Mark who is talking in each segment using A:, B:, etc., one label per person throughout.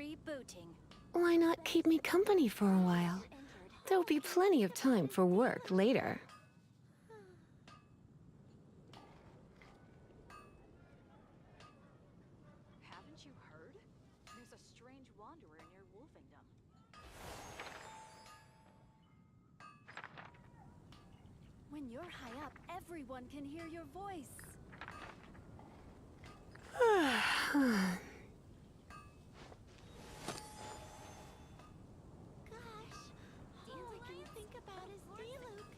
A: rebooting.
B: Why not keep me company for a while? There'll be plenty of time for work later.
A: Haven't you heard? There's a strange wanderer near Wolfingdom. When you're high up, everyone can hear your voice. Gosh, all I can think about is Diluc.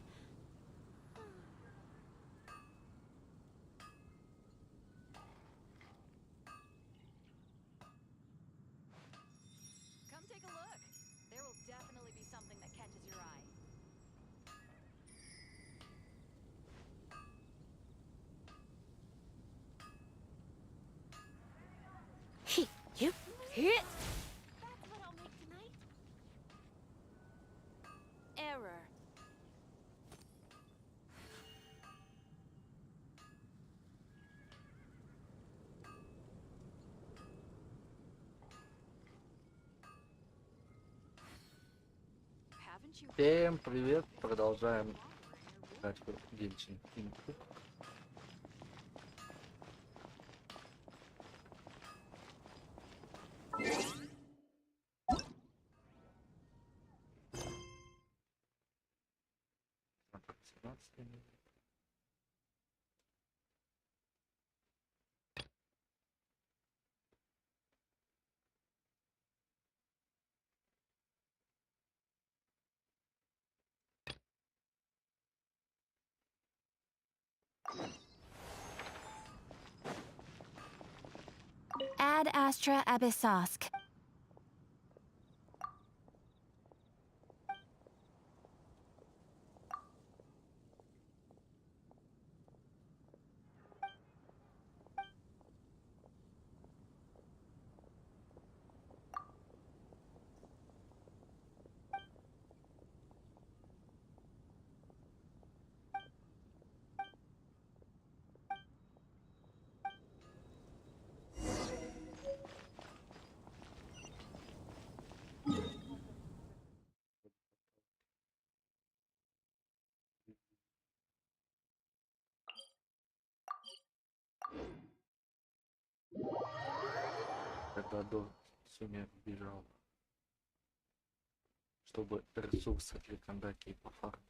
A: Come take a look. There will definitely be something that catches your eye.
B: You hit.
A: That's what I'll make tonight. Error. Haven't you
C: Всем привет! Продолжаем играть в Genshin.
A: Ad Astra Abyssosk.
C: Когда до сумерек бежал, чтобы ресурсы для кондаки пофармить.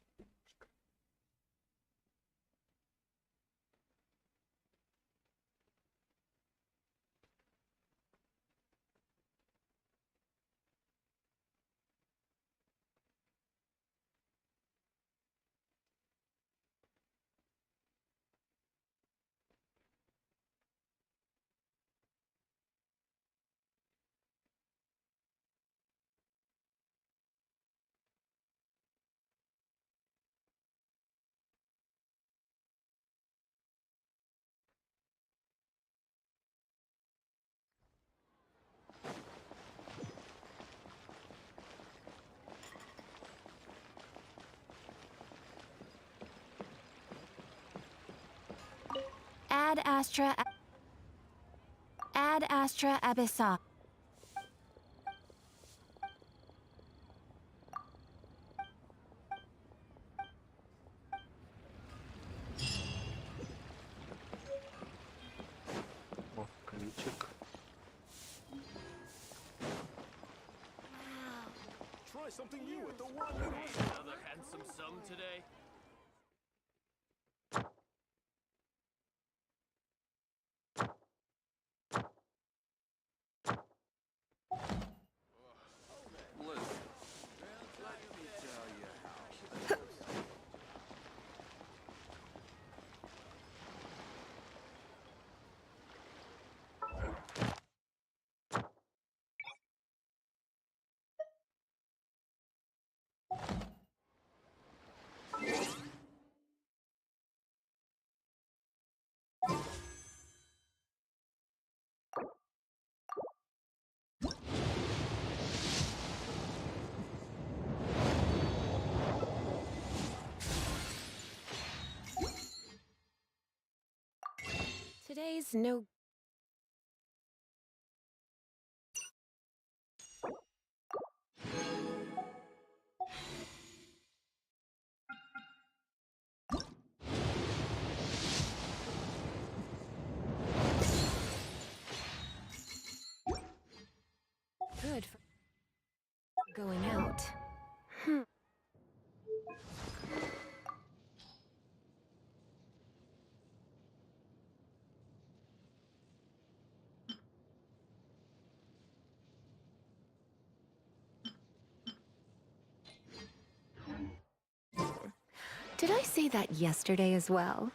A: Ad Astra Abyssosk.
C: О, ключик.
D: Try something new at the one.
E: Another handsome sum today? Listen, let me tell you how.
B: Today's no going out. Did I say that yesterday as well?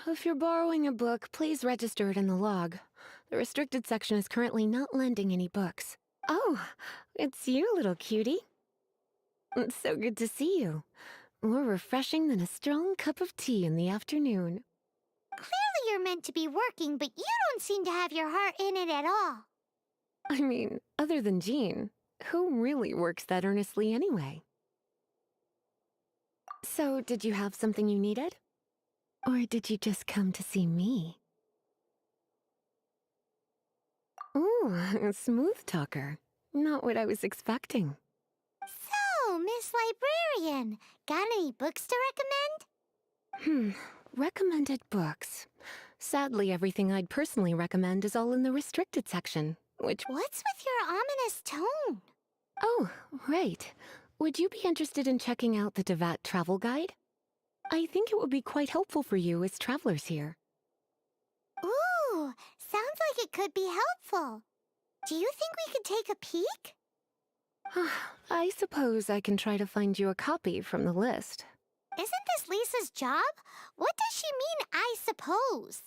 B: If you're borrowing a book, please register it in the log. The restricted section is currently not lending any books. Oh, it's you, little cutie. It's so good to see you. More refreshing than a strong cup of tea in the afternoon.
F: Clearly you're meant to be working, but you don't seem to have your heart in it at all.
B: I mean, other than Jean, who really works that earnestly anyway? So, did you have something you needed? Or did you just come to see me? Ooh, a smooth talker. Not what I was expecting.
F: So, Miss Librarian, got any books to recommend?
B: Recommended books. Sadly, everything I'd personally recommend is all in the restricted section, which...
F: What's with your ominous tone?
B: Oh, right. Would you be interested in checking out the Devat travel guide? I think it would be quite helpful for you as travelers here.
F: Ooh, sounds like it could be helpful. Do you think we could take a peek?
B: I suppose I can try to find you a copy from the list.
F: Isn't this Lisa's job? What does she mean, I suppose?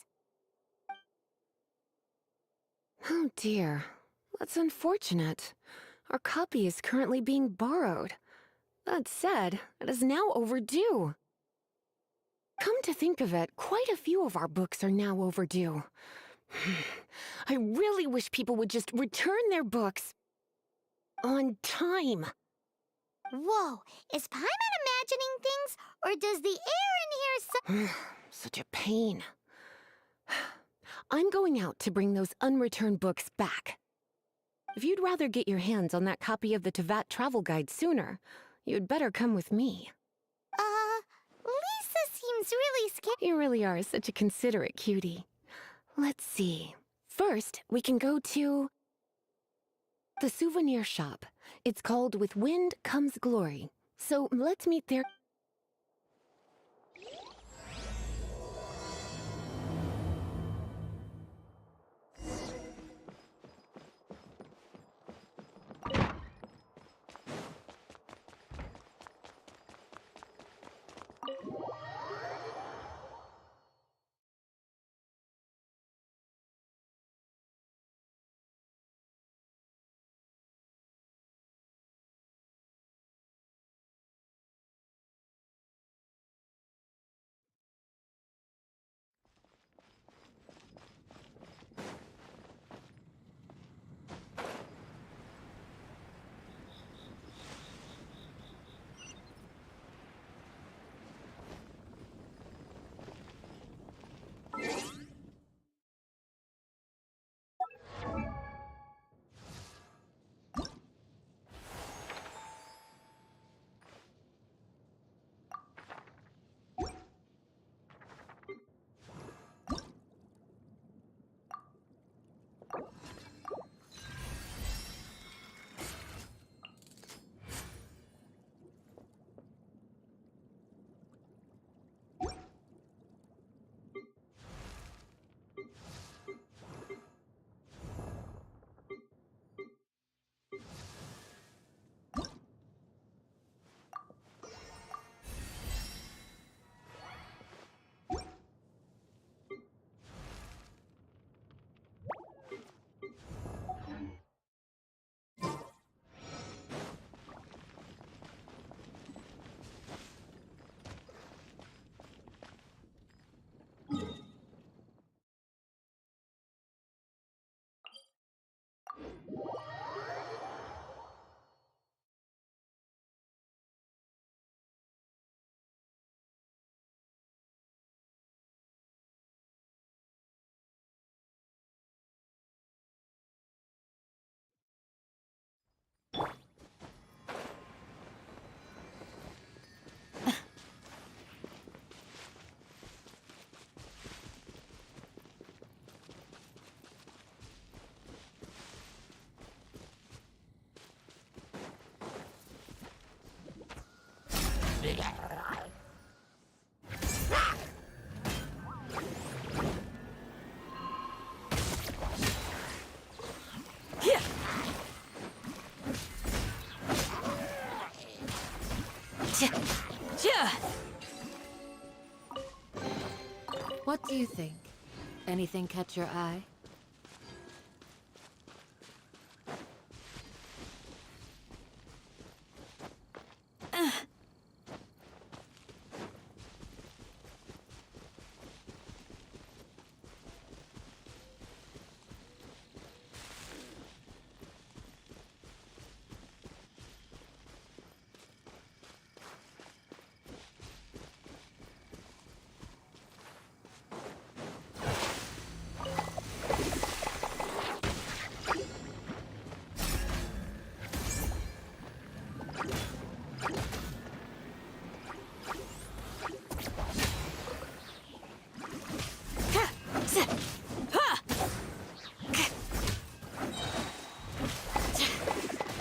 B: Oh dear, that's unfortunate. Our copy is currently being borrowed. That said, it is now overdue. Come to think of it, quite a few of our books are now overdue. I really wish people would just return their books on time.
F: Whoa, is Paimon imagining things, or does the air in here
B: Such a pain. I'm going out to bring those unreturned books back. If you'd rather get your hands on that copy of the Tevat travel guide sooner, you'd better come with me.
F: Lisa seems really scared.
B: You really are such a considerate cutie. Let's see. First, we can go to the souvenir shop. It's called With Wind Comes Glory. So let's meet there.
G: What do you think? Anything catch your eye?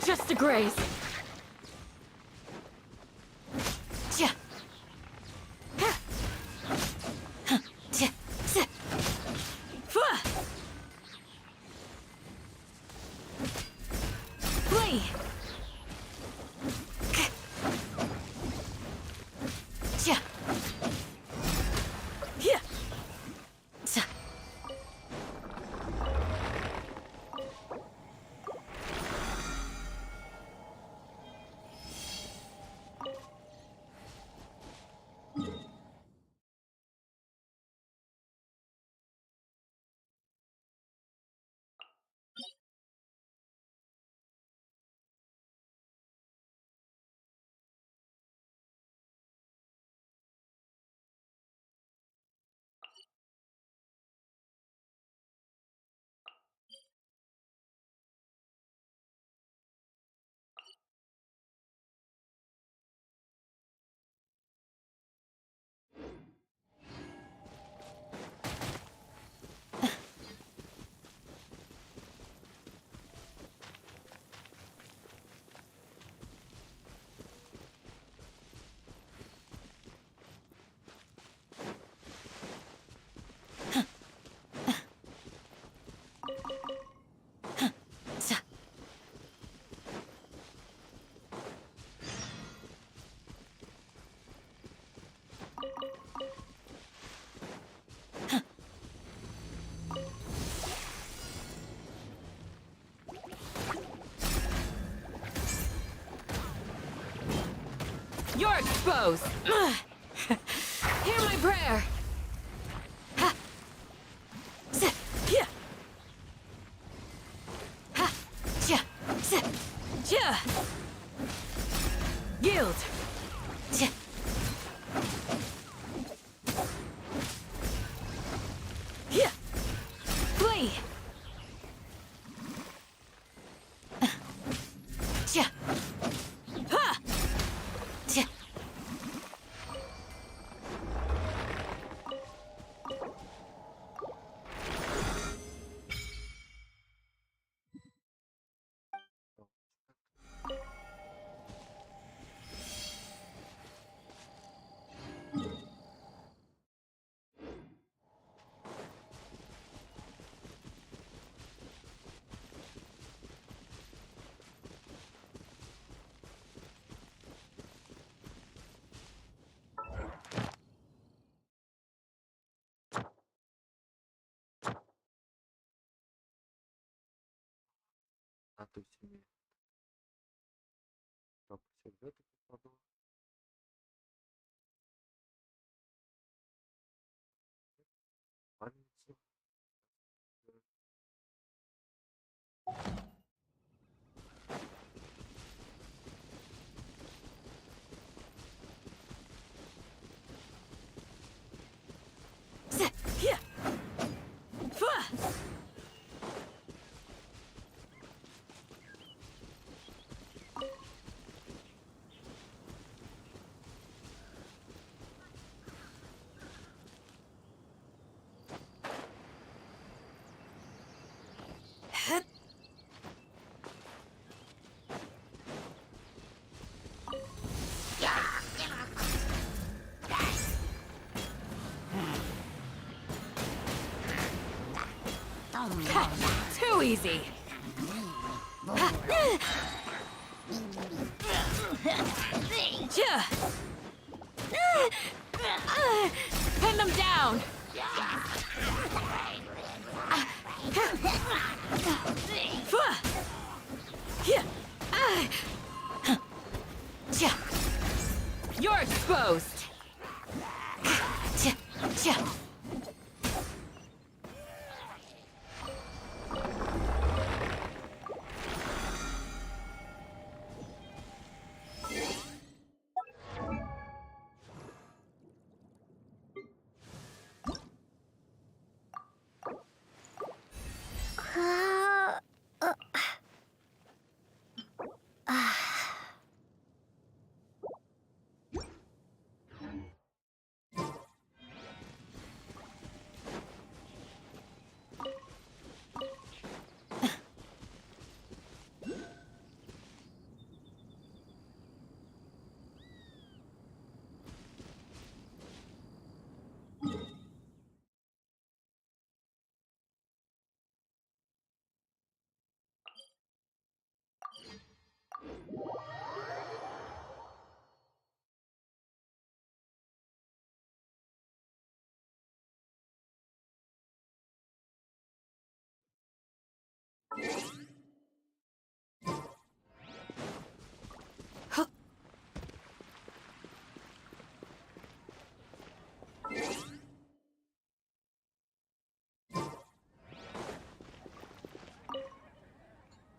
B: Just a graze. Flee. You're exposed. Hear my prayer. Yield. Flee.
C: А ты в семье. Так, сюжеты попаду. Памятью.
G: Too easy. Pin them down. You're exposed.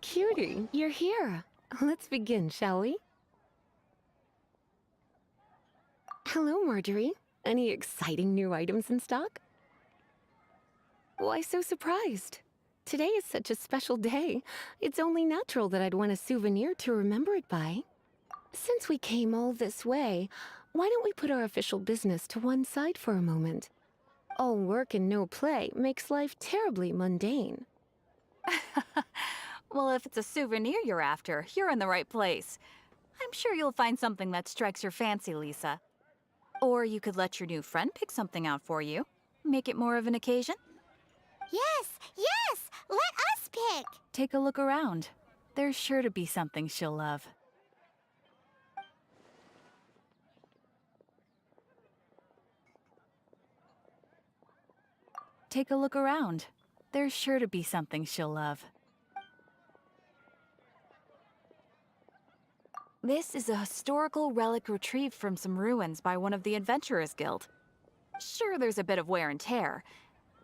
B: Cutie, you're here. Let's begin, shall we? Hello, Marjorie. Any exciting new items in stock? Why so surprised? Today is such a special day. It's only natural that I'd want a souvenir to remember it by. Since we came all this way, why don't we put our official business to one side for a moment? All work and no play makes life terribly mundane.
A: Well, if it's a souvenir you're after, you're in the right place. I'm sure you'll find something that strikes your fancy, Lisa. Or you could let your new friend pick something out for you. Make it more of an occasion.
F: Yes, yes! Let us pick!
A: Take a look around. There's sure to be something she'll love. Take a look around. There's sure to be something she'll love. This is a historical relic retrieved from some ruins by one of the Adventurers Guild. Sure, there's a bit of wear and tear,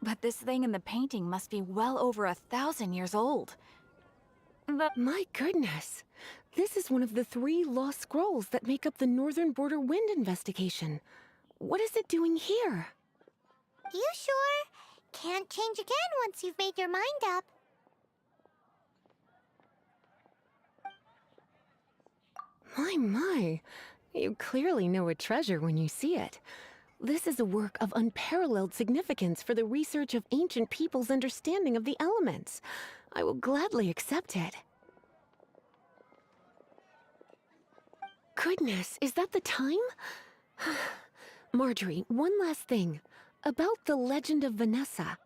A: but this thing in the painting must be well over 1,000 years old.
B: My goodness! This is one of the 3 lost scrolls that make up the Northern Border Wind investigation. What is it doing here?
F: You sure? Can't change again once you've made your mind up.
B: My. You clearly know a treasure when you see it. This is a work of unparalleled significance for the research of ancient people's understanding of the elements. I will gladly accept it. Goodness, is that the time? Marjorie, one last thing. About the legend of Vanessa.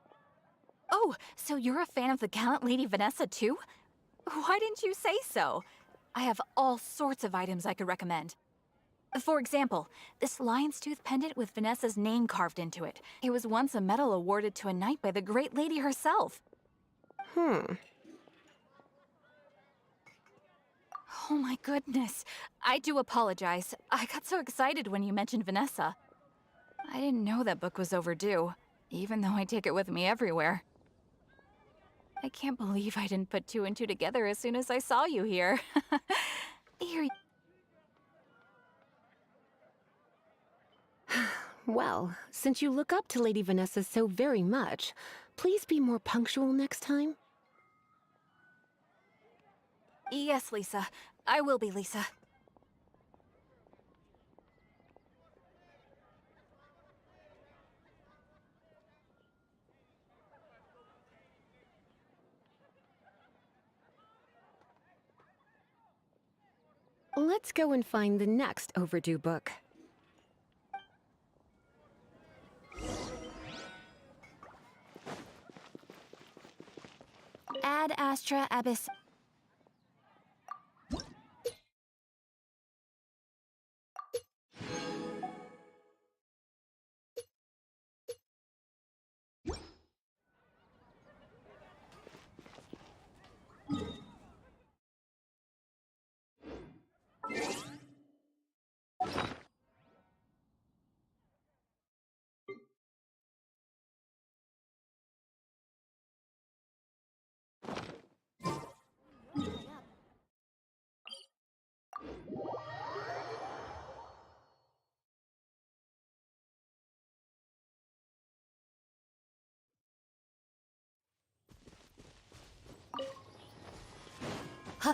A: Oh, so you're a fan of the gallant Lady Vanessa too? Why didn't you say so? I have all sorts of items I could recommend. For example, this lion's tooth pendant with Vanessa's name carved into it. It was once a medal awarded to a knight by the great lady herself.
B: Hmm.
A: Oh my goodness. I do apologize. I got so excited when you mentioned Vanessa. I didn't know that book was overdue, even though I take it with me everywhere. I can't believe I didn't put 2 and 2 together as soon as I saw you here. Here.
B: Well, since you look up to Lady Vanessa so very much, please be more punctual next time.
A: Yes, Lisa. I will be, Lisa.
B: Let's go and find the next overdue book.
A: Ad astra abyss. Huh.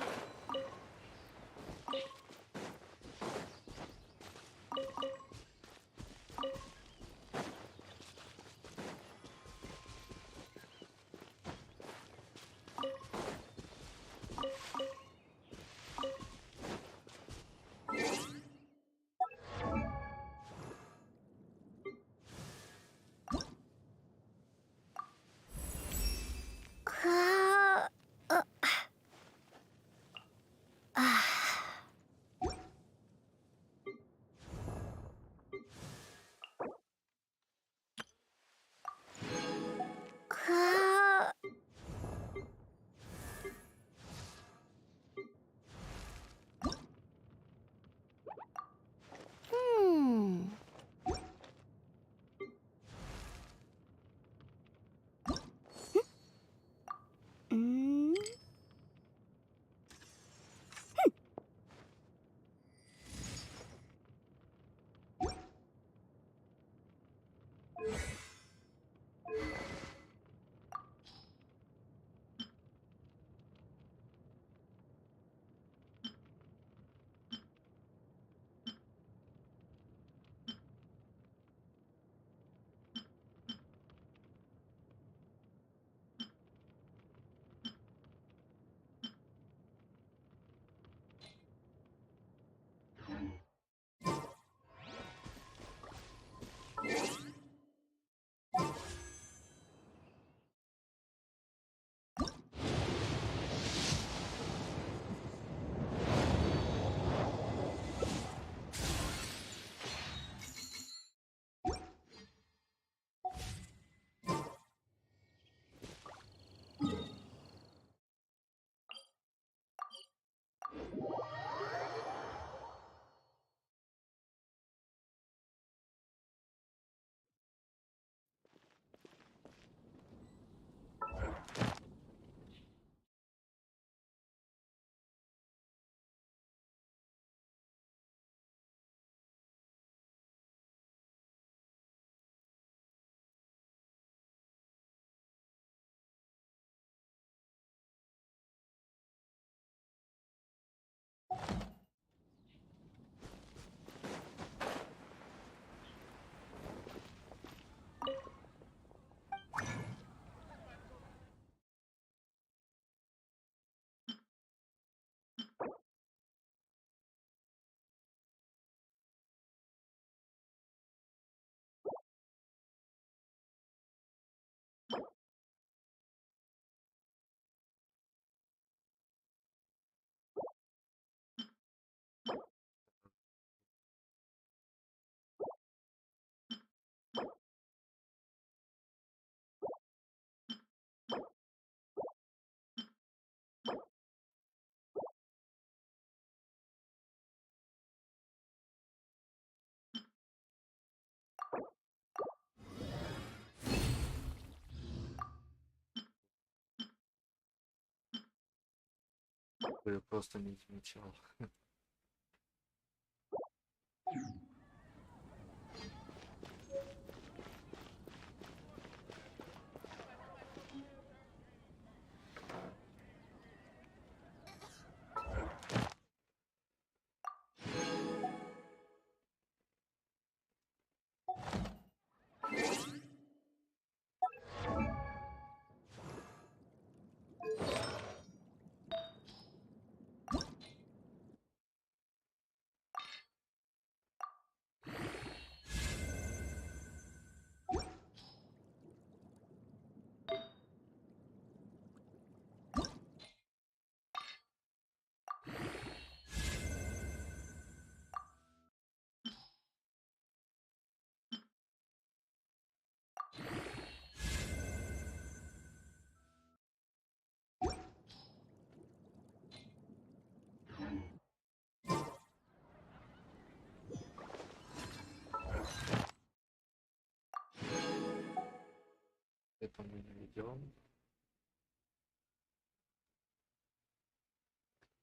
C: Я просто не замечал. Это мы не ведем.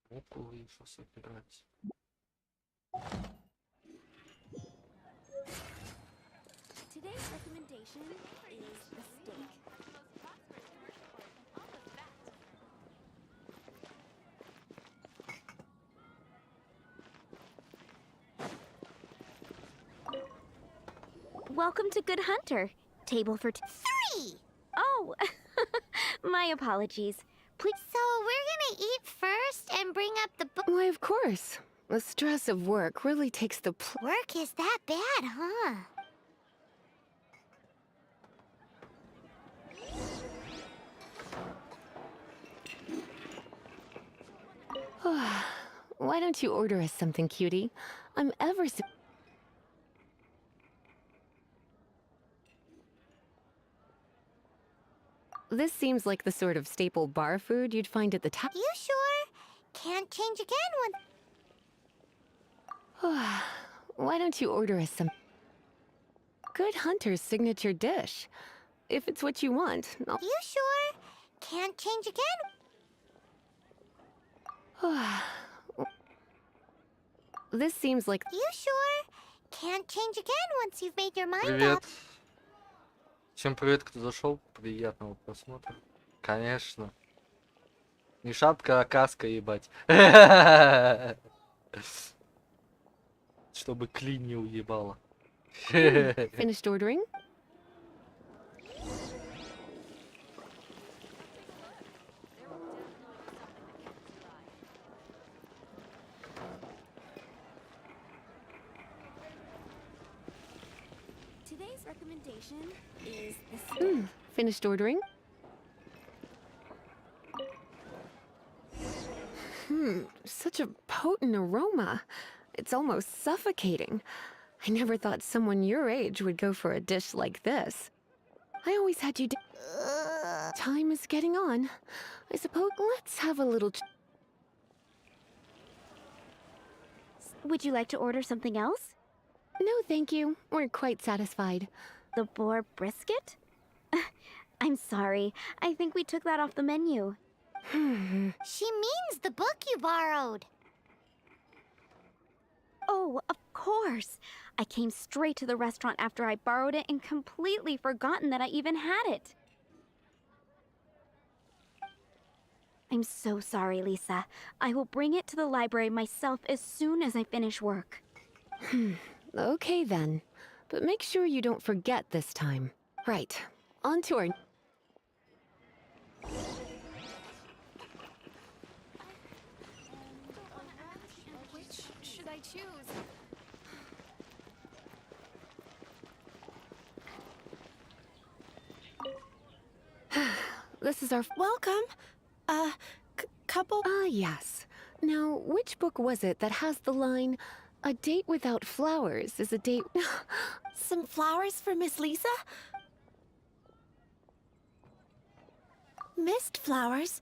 C: Муку еще собирать.
F: Today's recommendation is the steak.
H: Welcome to Good Hunter. Table for
F: 3!
H: Oh, my apologies. Please.
F: So we're gonna eat first and bring up the book.
B: Why, of course. The stress of work really takes the
F: Work is that bad, huh?
B: Why don't you order us something, cutie? I'm ever so... This seems like the sort of staple bar food you'd find at the top.
F: You sure? Can't change again when...
B: Why don't you order us some... Good Hunter's signature dish. If it's what you want, I'll...
F: You sure? Can't change again?
B: This seems like...
F: You sure? Can't change again once you've made your mind
C: Привет.
F: up.
C: Всем привет, кто зашел. Приятного просмотра. Конечно. Не шапка, а каска, ебать. Чтобы клин не уебало.
B: Finished ordering?
H: Today's recommendation is the steak.
B: Finished ordering? Such a potent aroma. It's almost suffocating. I never thought someone your age would go for a dish like this. I always had you... Time is getting on. I suppose let's have a little...
H: Would you like to order something else?
B: No, thank you. We're quite satisfied.
H: The boar brisket? I'm sorry. I think we took that off the menu.
F: She means the book you borrowed.
H: Oh, of course. I came straight to the restaurant after I borrowed it and completely forgotten that I even had it. I'm so sorry, Lisa. I will bring it to the library myself as soon as I finish work.
B: Okay then. But make sure you don't forget this time. Right. On to our...
A: Which should I choose?
B: This is our...
I: Welcome. Couple.
B: Ah, yes. Now, which book was it that has the line, "A date without flowers is a date..."
I: Some flowers for Miss Lisa? Mist flowers?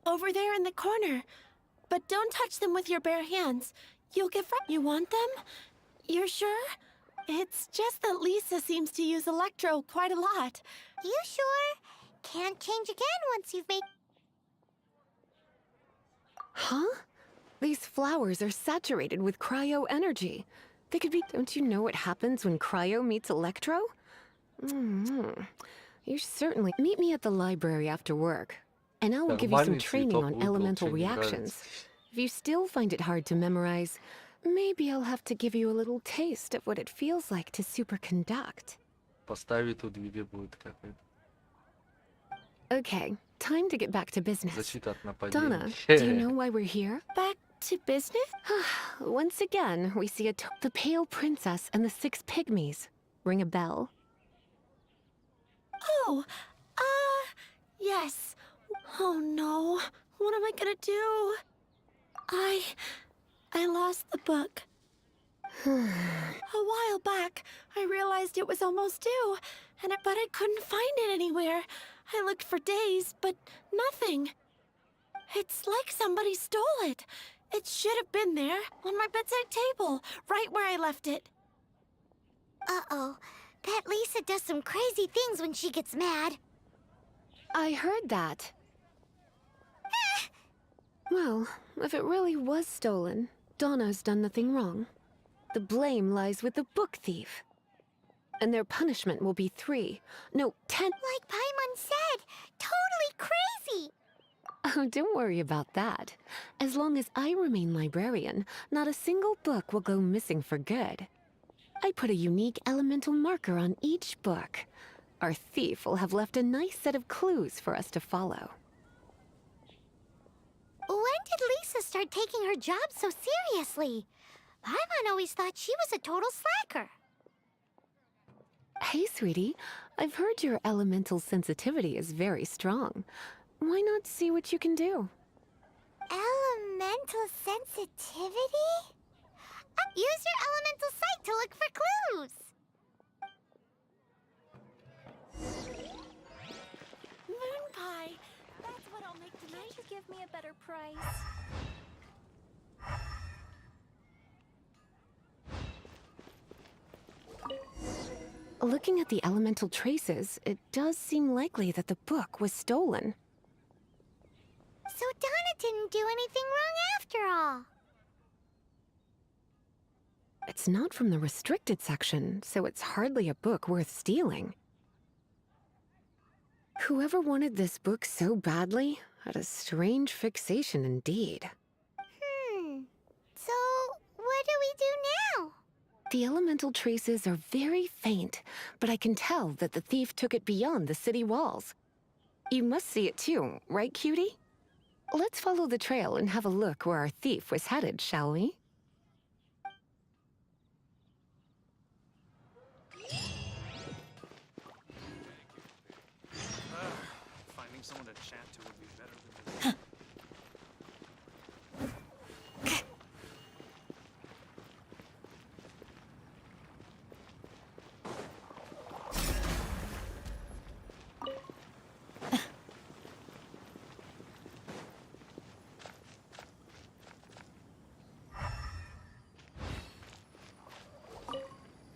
I: Over there in the corner. But don't touch them with your bare hands. You'll get You want them? You're sure? It's just that Lisa seems to use electro quite a lot.
F: You sure? Can't change again once you've made...
B: Huh? These flowers are saturated with cryo energy. They could be... Don't you know what happens when cryo meets electro? You certainly... Meet me at the library after work, and I will give you some
C: Нормальный
B: training
C: цветок
B: on
C: выбрал,
B: elemental
C: чё не
B: reactions.
C: нравится.
B: If you still find it hard to memorize, maybe I'll have to give you a little taste of what it feels like to superconduct.
C: Поставить тут две будет какая-то.
B: Okay, time to get back to business.
C: Защита от
B: Donna,
C: нападения.
B: do you know why we're here?
I: Back to business?
B: Once again, we see the Pale Princess and the Six Pygmies. Ring a bell?
I: Oh, yes. Oh no. What am I gonna do? I lost the book. A while back, I realized it was almost due, but I couldn't find it anywhere. I looked for days, but nothing. It's like somebody stole it. It should have been there, on my bedside table, right where I left it.
F: Uh-oh. That Lisa does some crazy things when she gets mad.
B: I heard that. Well, if it really was stolen, Donna's done nothing wrong. The blame lies with the book thief. And their punishment will be 3, no, 10.
F: Like Paimon said, totally crazy!
B: Oh, don't worry about that. As long as I remain librarian, not a single book will go missing for good. I put a unique elemental marker on each book. Our thief will have left a nice set of clues for us to follow.
F: When did Lisa start taking her job so seriously? Paimon always thought she was a total slacker.
B: Hey, sweetie. I've heard your elemental sensitivity is very strong. Why not see what you can do?
F: Elemental sensitivity? Use your elemental sight to look for clues!
I: Moon pie. That's what I'll make tonight.
H: Can't you give me a better price?
B: Looking at the elemental traces, it does seem likely that the book was stolen.
F: So Donna didn't do anything wrong after all.
B: It's not from the restricted section, so it's hardly a book worth stealing. Whoever wanted this book so badly had a strange fixation indeed.
F: So what do we do now?
B: The elemental traces are very faint, but I can tell that the thief took it beyond the city walls. You must see it too, right, cutie? Let's follow the trail and have a look where our thief was headed, shall we?
E: Finding someone to chat to would be better than this.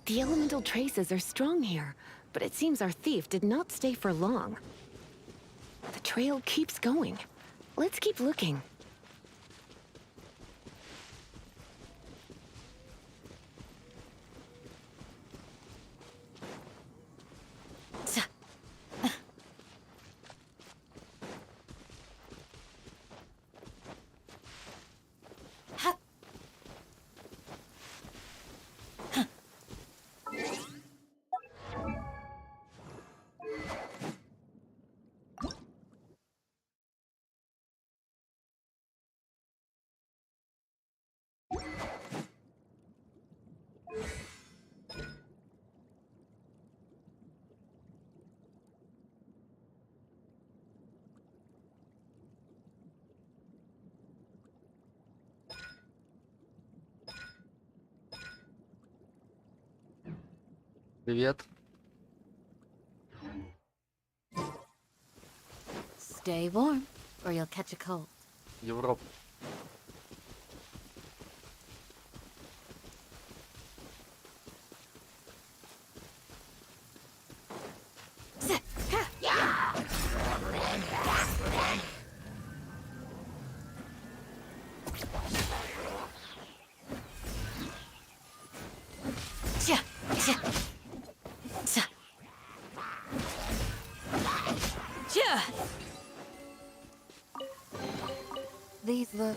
B: The elemental traces are strong here, but it seems our thief did not stay for long. The trail keeps going. Let's keep looking.
C: Привет.
G: Stay warm, or you'll catch a cold.
C: Европа.
G: These look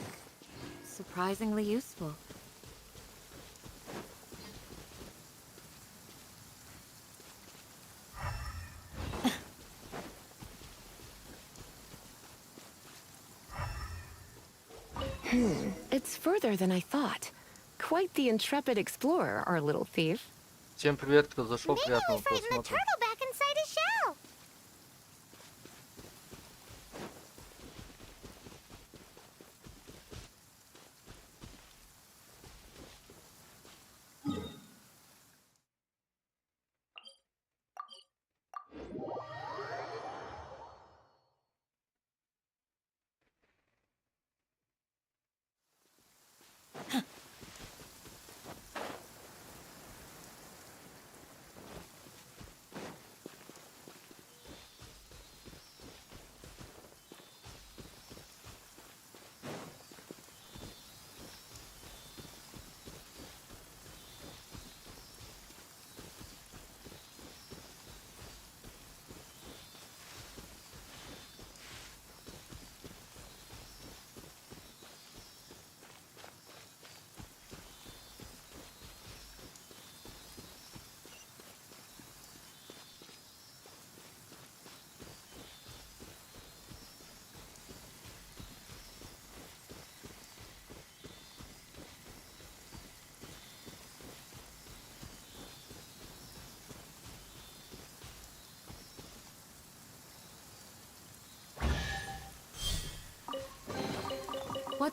G: surprisingly useful.
B: It's further than I thought. Quite the intrepid explorer, our little thief.
C: Всем привет, кто зашел,
F: Maybe we
C: приятного
F: frightened the
C: просмотра.
F: turtle back inside his shell.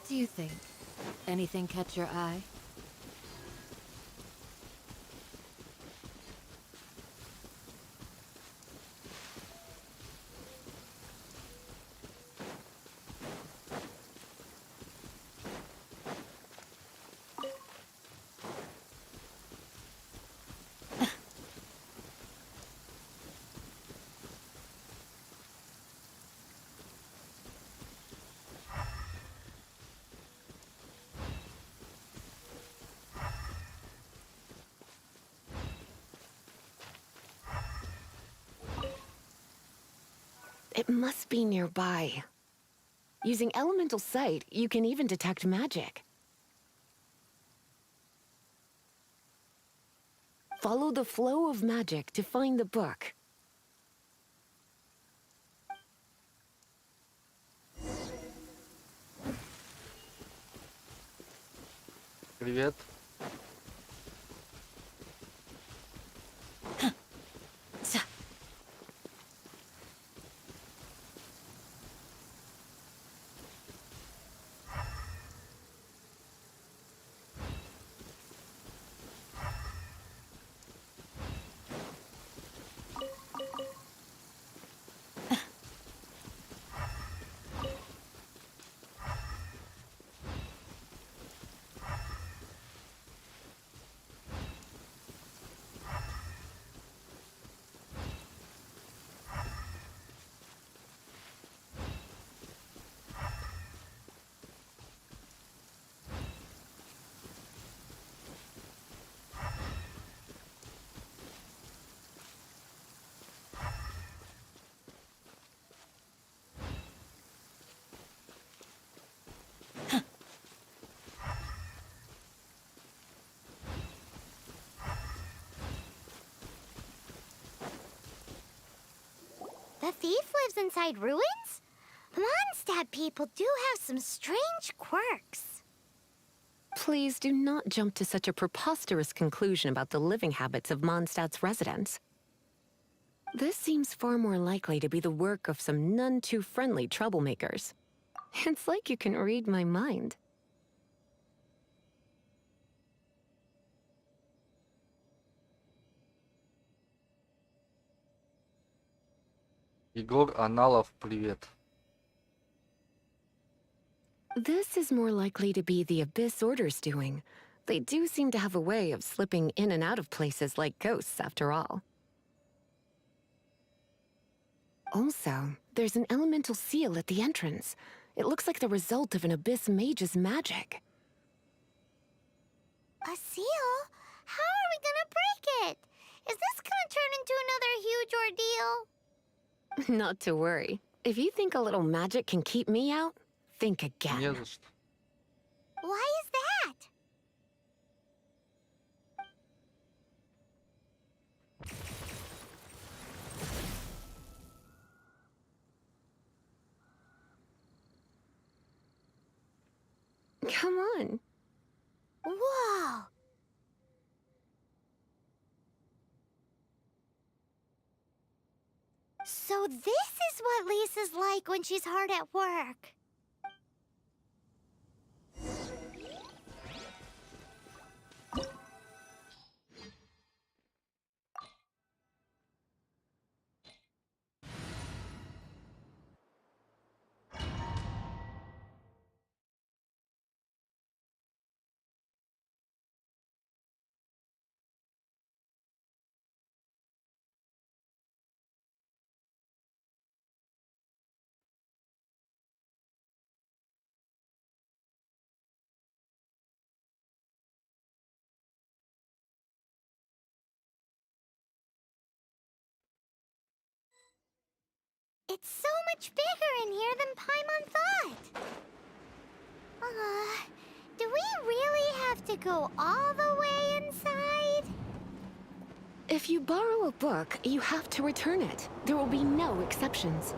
G: do you think? Anything catch your eye?
B: It must be nearby. Using elemental sight, you can even detect magic. Follow the flow of magic to find the book.
C: Привет.
F: The thief lives inside ruins? Mondstadt people do have some strange quirks.
B: Please do not jump to such a preposterous conclusion about the living habits of Mondstadt's residents. This seems far more likely to be the work of some none-too-friendly troublemakers. It's like you can read my mind.
C: Егор Аналов, привет.
B: This is more likely to be the Abyss Order's doing. They do seem to have a way of slipping in and out of places like ghosts, after all. Also, there's an elemental seal at the entrance. It looks like the result of an Abyss mage's magic.
F: A seal? How are we gonna break it? Is this gonna turn into another huge ordeal?
B: Not to worry. If you think a little magic can keep me out, think
C: Не
B: again.
C: за что.
F: Why is that?
B: Come on.
F: Whoa! So this is what Lisa's like when she's hard at work. It's so much bigger in here than Paimon thought. Do we really have to go all the way inside?
B: If you borrow a book, you have to return it. There will be no exceptions.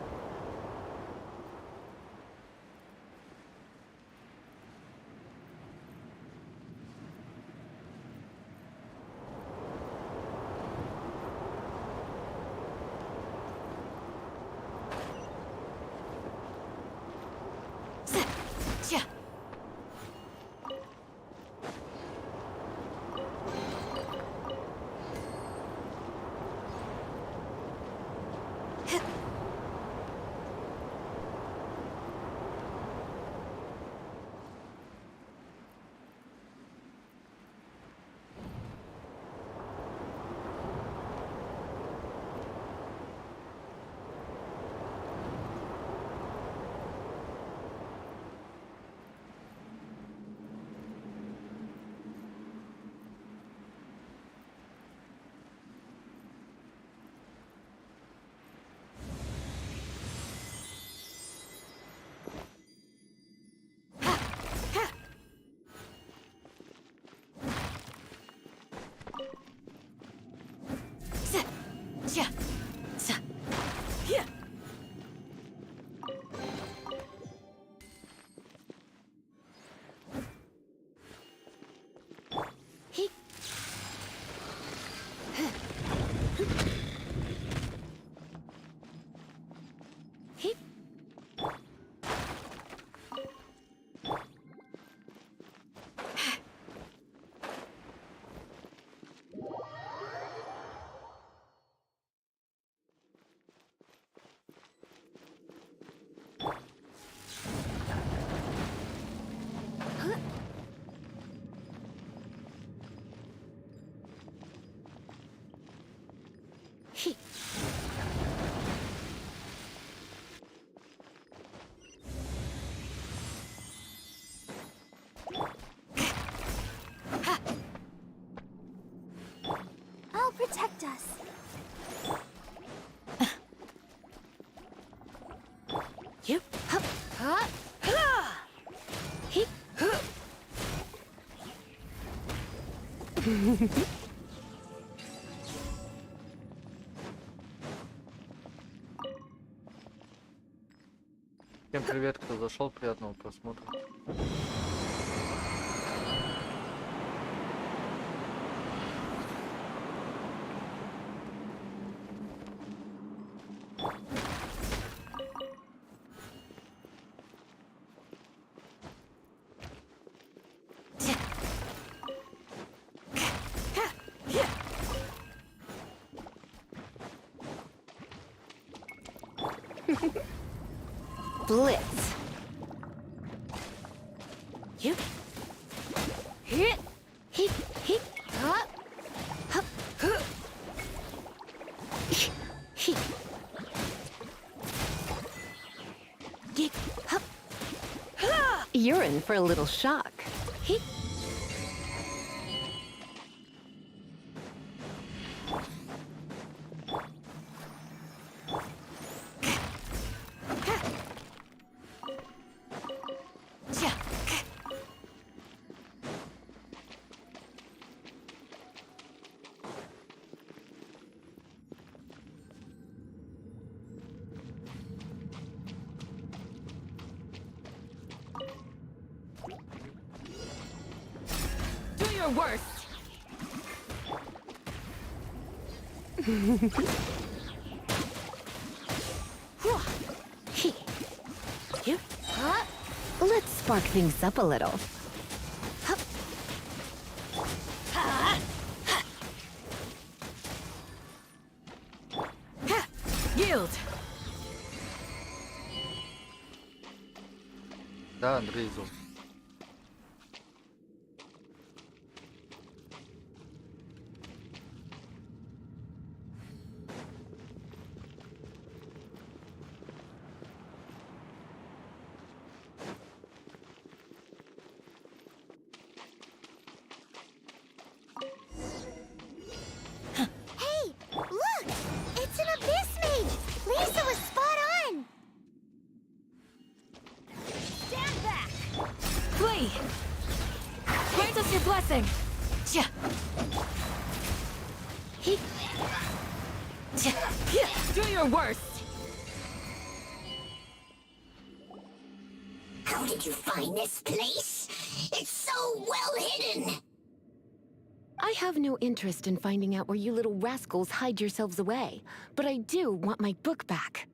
F: I'll protect us.
B: Yep. Hup. Ha. Ha. Hip. Huh.
C: Всем привет, кто зашел, приятного просмотра.
B: Blitz. Yep. Hit. Hit. Hit. Hup. Hup. Huh. Hit. Dick. Hup. You're in for a little shock. Hit.
A: Do your worst!
B: Let's spark things up a little.
A: Yield!
C: Да, Андрей зол.
F: Hey, look! It's an abyss mage! Lisa was spot on! Stand back!
A: Flee! Grant us your blessing! Do your worst!
F: How did you find this place? It's so well hidden!
B: I have no interest in finding out where you little rascals hide yourselves away, but I do want my book back.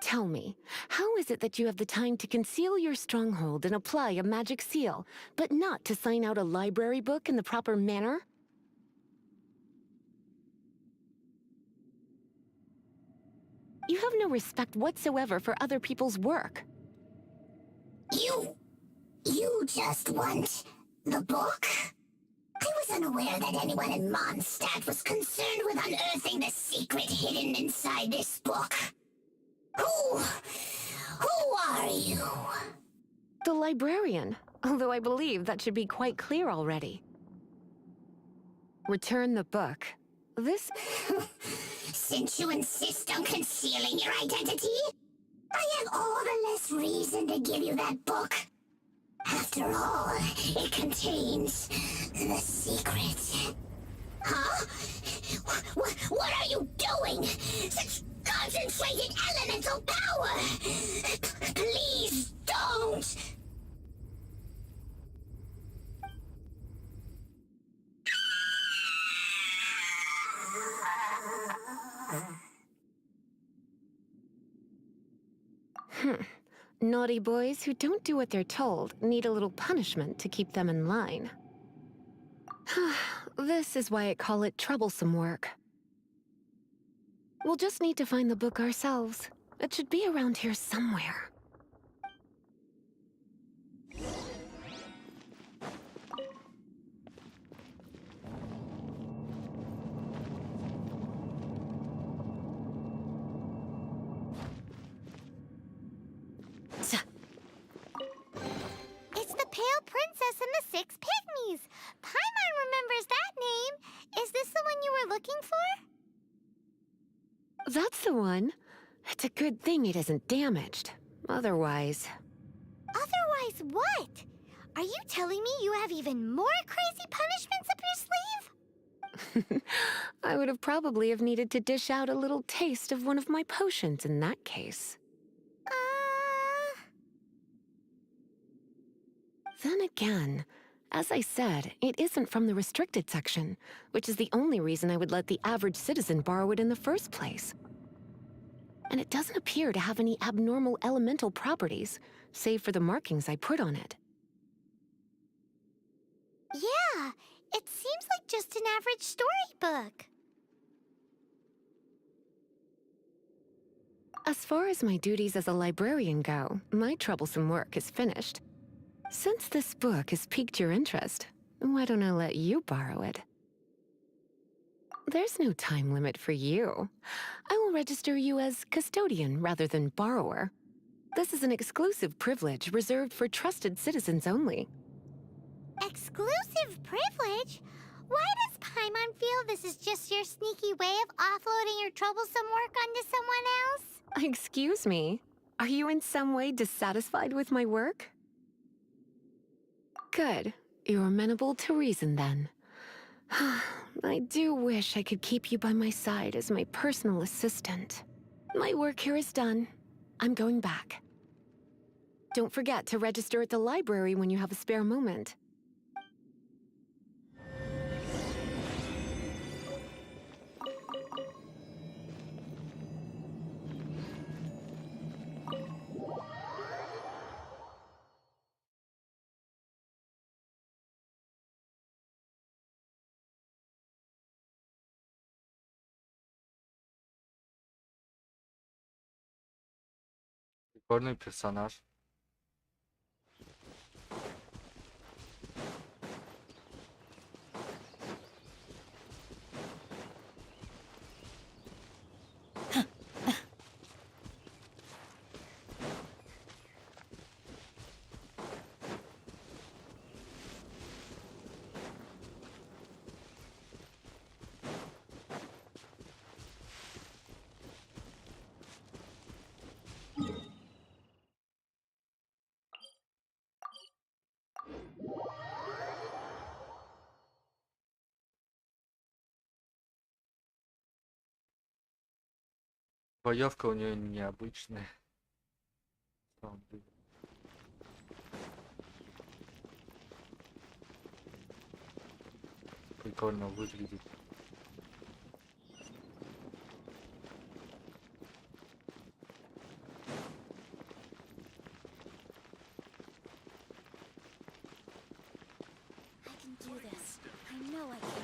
B: Tell me, how is it that you have the time to conceal your stronghold and apply a magic seal, but not to sign out a library book in the proper manner? You have no respect whatsoever for other people's work.
F: You just want the book? I was unaware that anyone in Mondstadt was concerned with unearthing the secret hidden inside this book. Who are you?
B: The librarian, although I believe that should be quite clear already. Return the book. This...
F: Since you insist on concealing your identity, I have all the less reason to give you that book. After all, it contains the secret. Huh? What are you concentrated elemental power! Please don't!
B: Naughty boys who don't do what they're told need a little punishment to keep them in line. This is why I call it troublesome work. We'll just need to find the book ourselves. It should be around here somewhere.
H: It's the Pale Princess and the Six Pygmies. Paimon remembers that name. Is this the one you were looking for?
B: That's the one. It's a good thing it isn't damaged. Otherwise...
H: Otherwise what? Are you telling me you have even more crazy punishments up your sleeve?
B: I would have probably have needed to dish out a little taste of one of my potions in that case. Then again, as I said, it isn't from the restricted section, which is the only reason I would let the average citizen borrow it in the first place. And it doesn't appear to have any abnormal elemental properties, save for the markings I put on it.
H: Yeah, it seems like just an average storybook.
B: As far as my duties as a librarian go, my troublesome work is finished. Since this book has piqued your interest, why don't I let you borrow it? There's no time limit for you. I will register you as custodian rather than borrower. This is an exclusive privilege reserved for trusted citizens only.
H: Exclusive privilege? Why does Paimon feel this is just your sneaky way of offloading your troublesome work onto someone else?
B: Excuse me, are you in some way dissatisfied with my work? Good. You're amenable to reason then. I do wish I could keep you by my side as my personal assistant. My work here is done. I'm going back. Don't forget to register at the library when you have a spare moment.
C: Прикольный персонаж. Боевка у нее необычная. На самом деле. Прикольно выглядит.
H: I can do this. I know I can.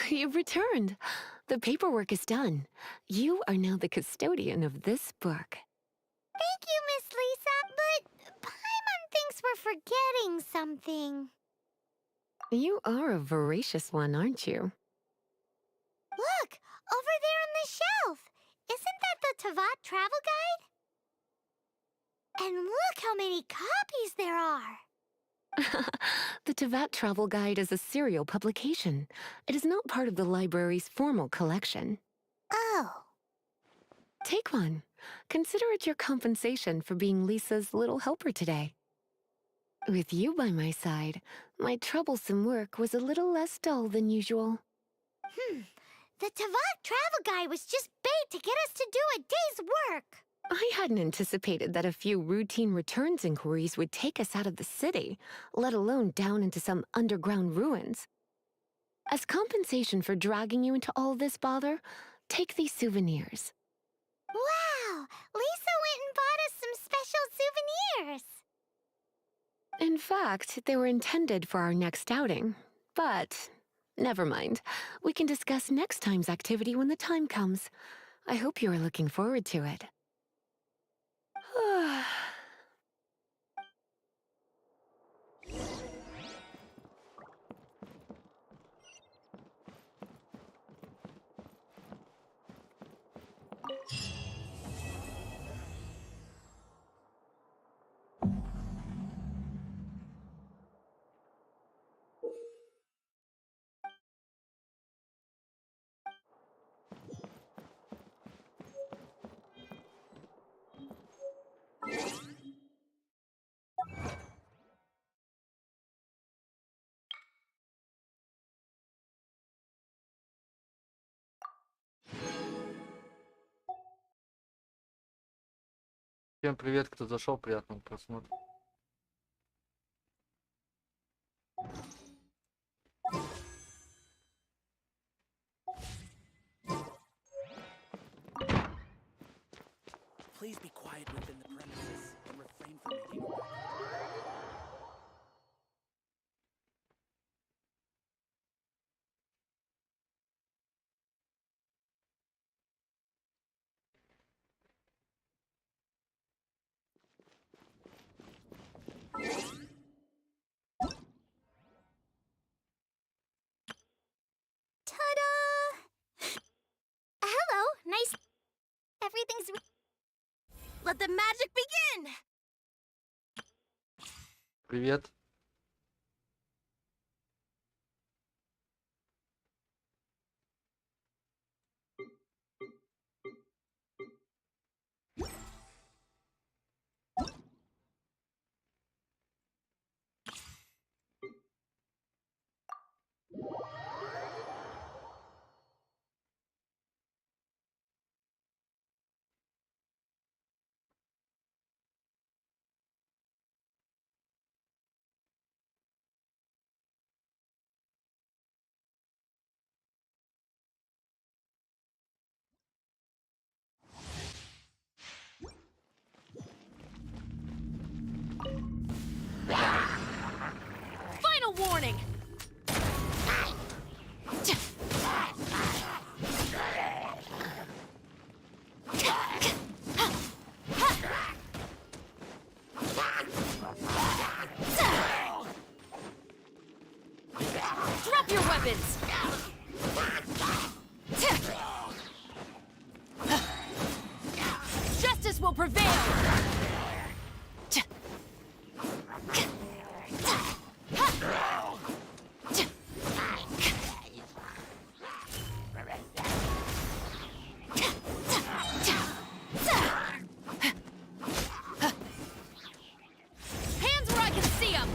B: You've returned. The paperwork is done. You are now the custodian of this book.
H: Thank you, Miss Lisa, but Paimon thinks we're forgetting something.
B: You are a voracious one, aren't you?
H: Tavat travel guide? And look how many copies there are!
B: The Tavat Travel Guide is a serial publication. It is not part of the library's formal collection.
H: Oh.
B: Take one. Consider it your compensation for being Lisa's little helper today. With you by my side, my troublesome work was a little less dull than usual.
H: The Tavat travel guide was just bait to get us to do a day's work.
B: I hadn't anticipated that a few routine returns inquiries would take us out of the city, let alone down into some underground ruins. As compensation for dragging you into all this bother, take these souvenirs.
H: Wow! Lisa went and bought us some special souvenirs.
B: In fact, they were intended for our next outing, but never mind. We can discuss next time's activity when the time comes. I hope you are looking forward to it.
C: Всем привет, кто зашел, приятного просмотра.
E: Please be quiet within the premises and refrain from making a ruckus.
H: Ta-da! Hello, nice. Everything's. Let the magic begin!
C: Привет.
G: Final warning! Drop your weapons! Justice will prevail! Hands where I can see them!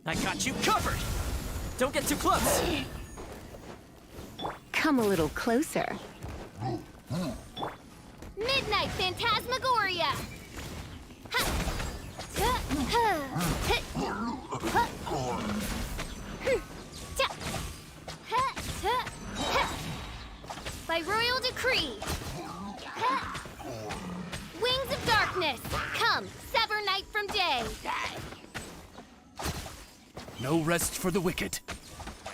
E: I got you covered! Don't get too close!
B: Come a little closer.
H: Midnight Phantasmagoria! Ha! Ha! Ha! Hit! Ha! Hmm. Ta! Ha! Ta! Ha! By royal decree! Ha! Wings of darkness! Come, sever night from day!
E: No rest for the wicked.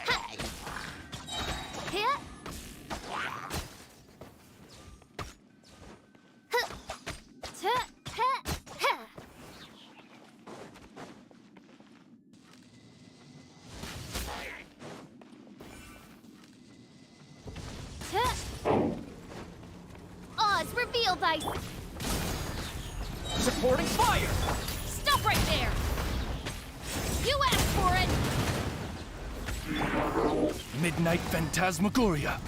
H: Ha! Hit! Ha! Ta! Ha! Ha! Press reveal dice.
E: Supporting fire!
G: Stop right there! You asked for it!
E: Midnight Phantasmagoria.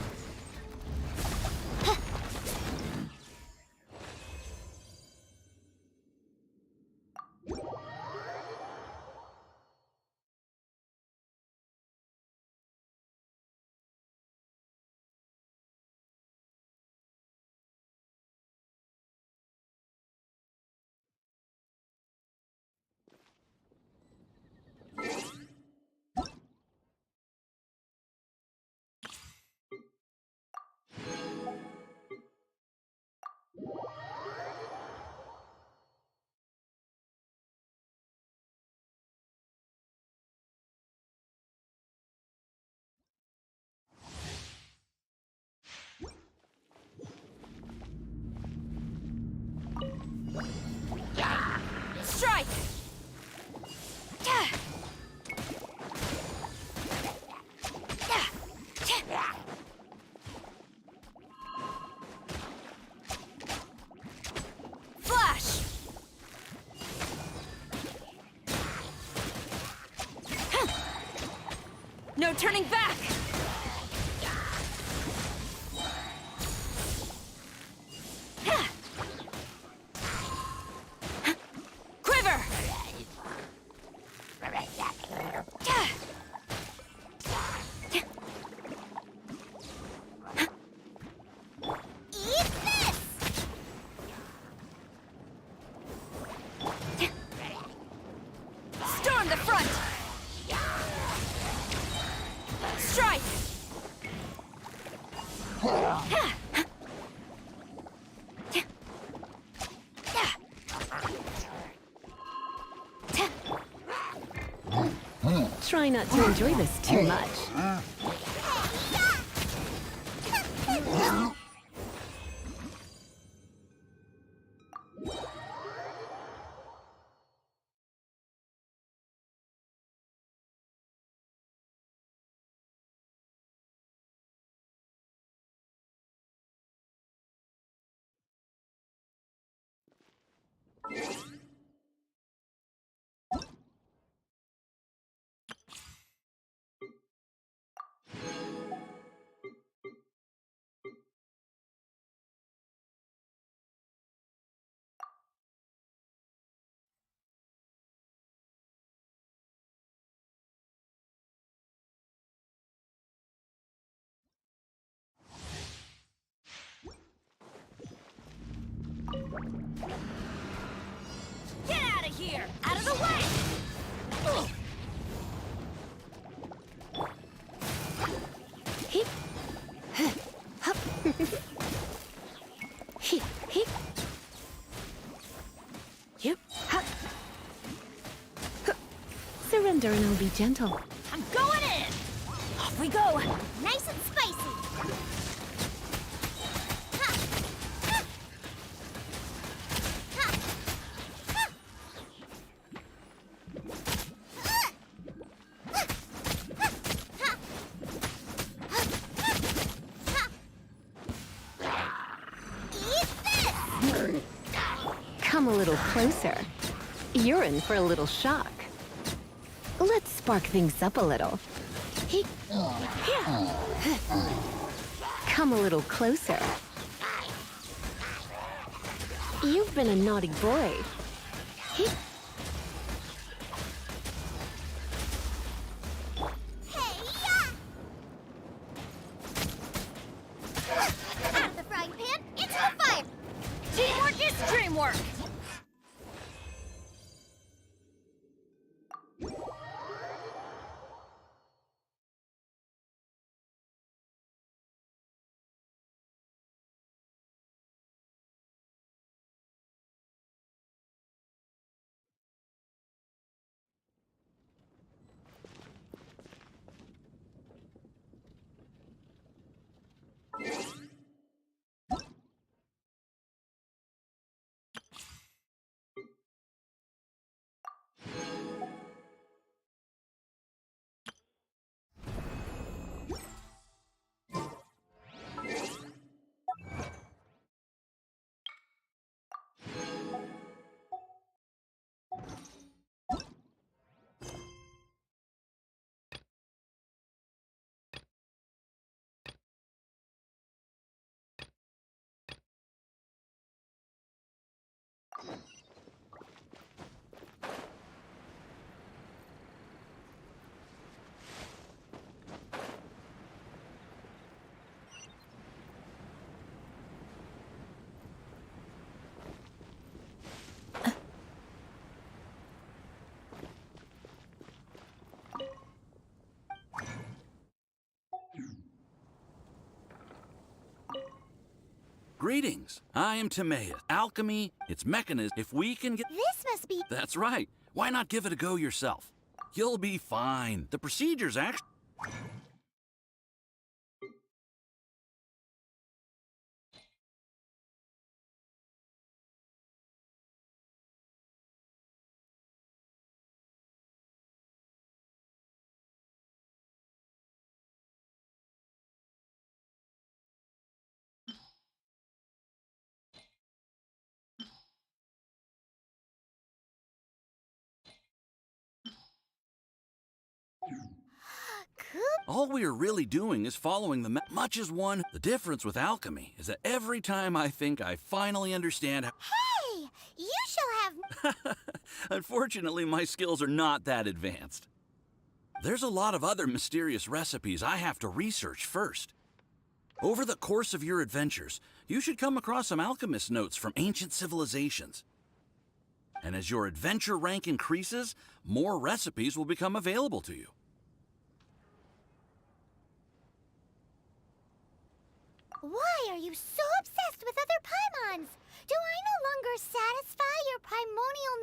G: Strike! Flash! No turning back! Quiver!
H: Eat this!
G: Storm the front! Strike!
B: Try not to enjoy this too much.
G: Get out of here! Out of the way!
B: Heep. Hup. Heep. Heep. Yep. Hup. Hup. Surrender and I'll be gentle.
G: I'm going in! Off we go!
H: Nice and spicy. Ha! Ha! Ha! Ha! Eat this!
B: Come a little closer. You're in for a little shock. Let's spark things up a little. He- Here. Come a little closer. You've been a naughty boy. He-
H: Hey-ya! Out of the frying pan, into the fire!
G: Teamwork is dreamwork!
J: Greetings. I am Timaeus. Alchemy, its mechanism. If we can get.
H: This must be.
J: That's right. Why not give it a go yourself? You'll be fine. The procedure's actually.
H: Cool.
J: All we are really doing is following the much as one. The difference with alchemy is that every time I think I finally understand how.
H: Hey, you shall have.
J: Unfortunately, my skills are not that advanced. There's a lot of other mysterious recipes I have to research first. Over the course of your adventures, you should come across some alchemist notes from ancient civilizations. And as your adventure rank increases, more recipes will become available to you.
H: Why are you so obsessed with other Paimons? Do I no longer satisfy your primordial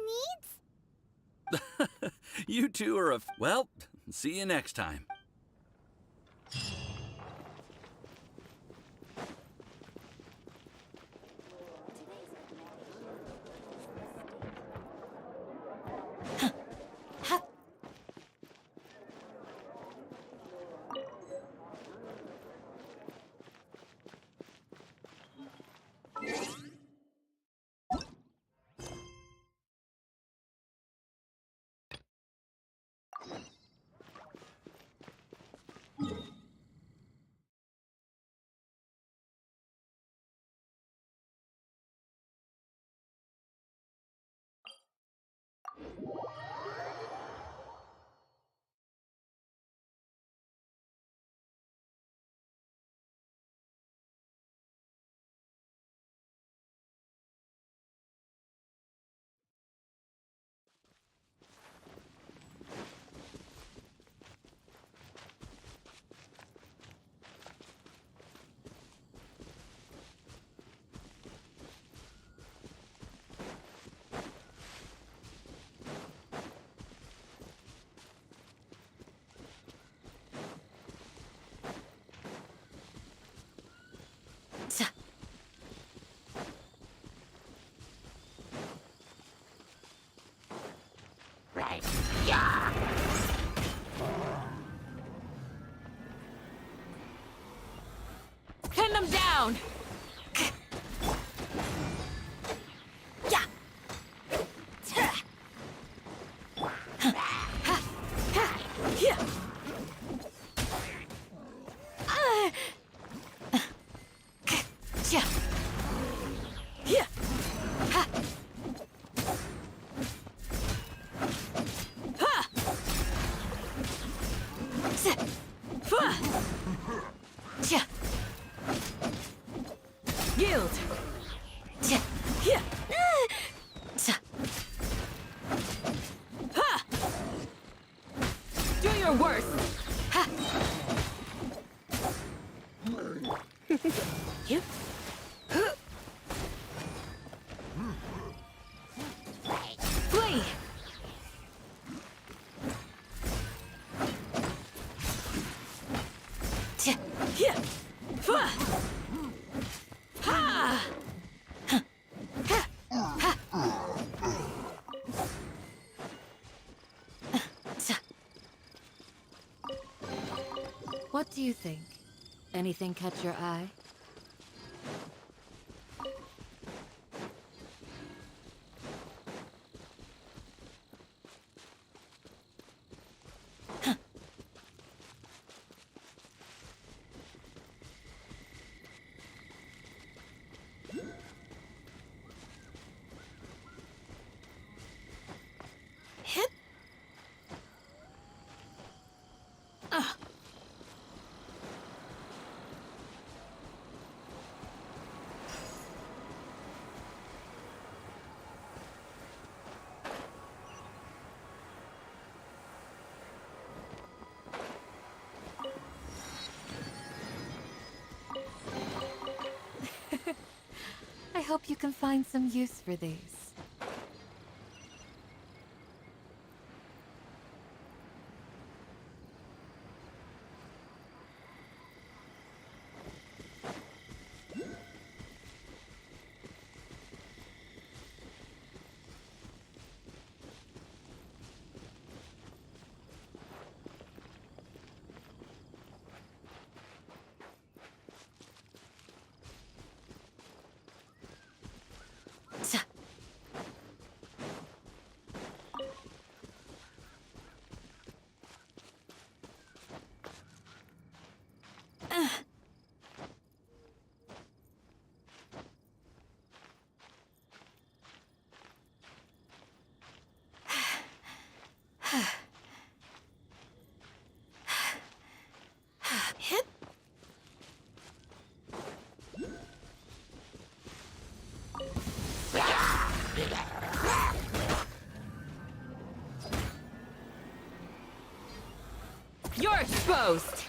H: needs?
J: You two are well, see you next time.
A: Pin them down! Yeah! Yeah! Yeah! Yield! Do your worst! You? Flee! Yeah!
G: What do you think? Anything catch your eye?
I: Hip.
G: I hope you can find some use for these.
A: You're exposed!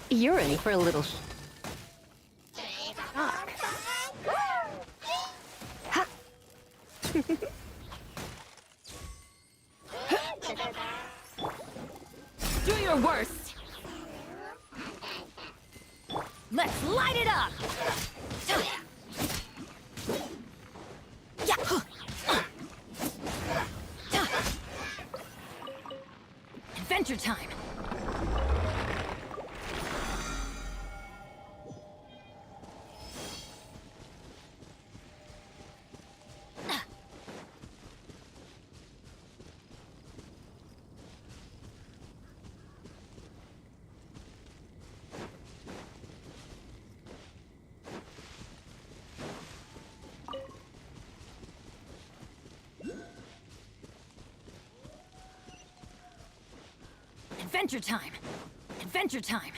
B: You're in for a little
A: Do your worst! Let's light it up! Adventure time! Adventure time! Adventure time!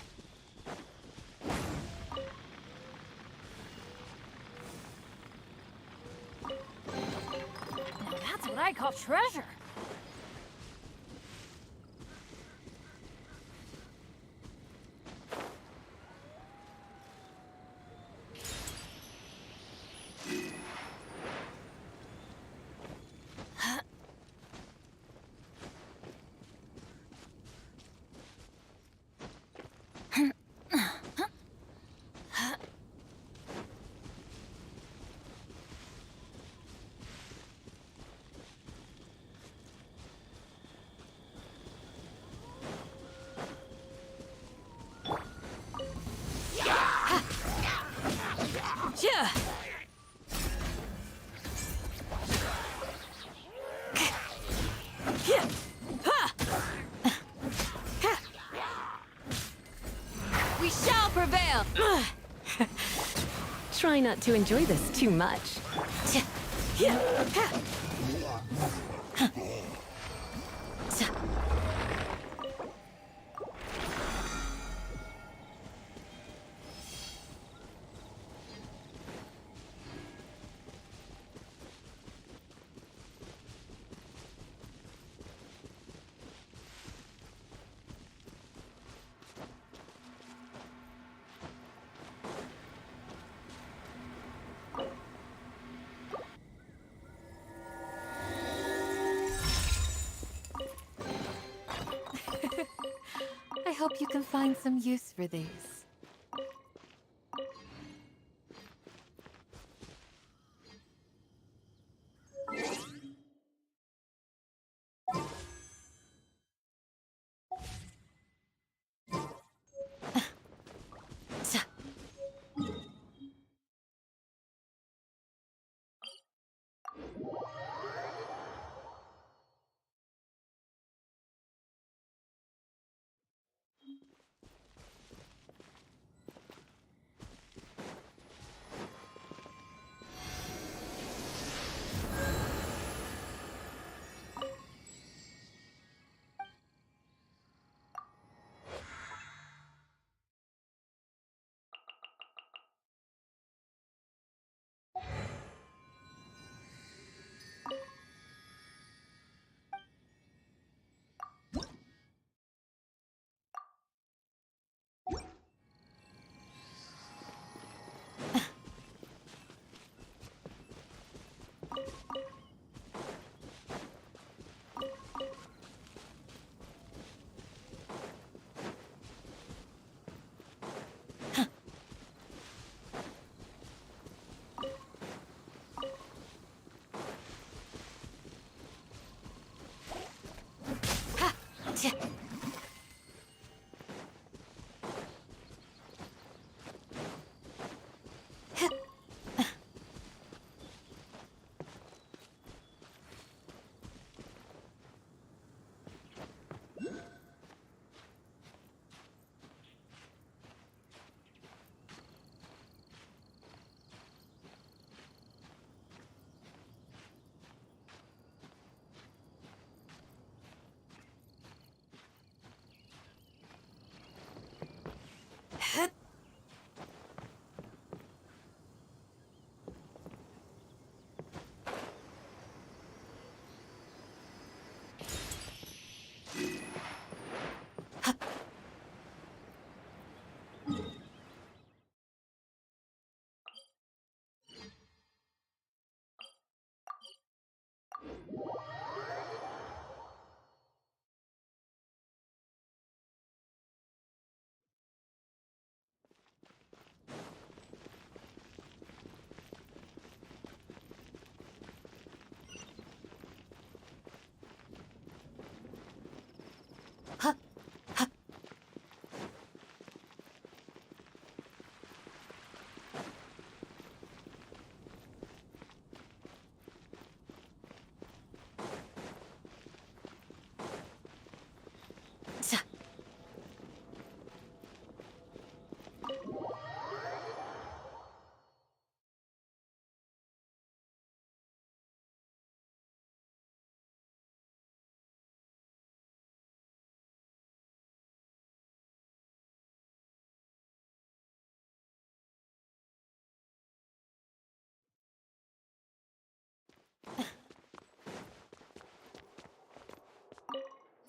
A: Now that's what I call treasure! We shall prevail!
B: Try not to enjoy this too much.
G: I hope you can find some use for these.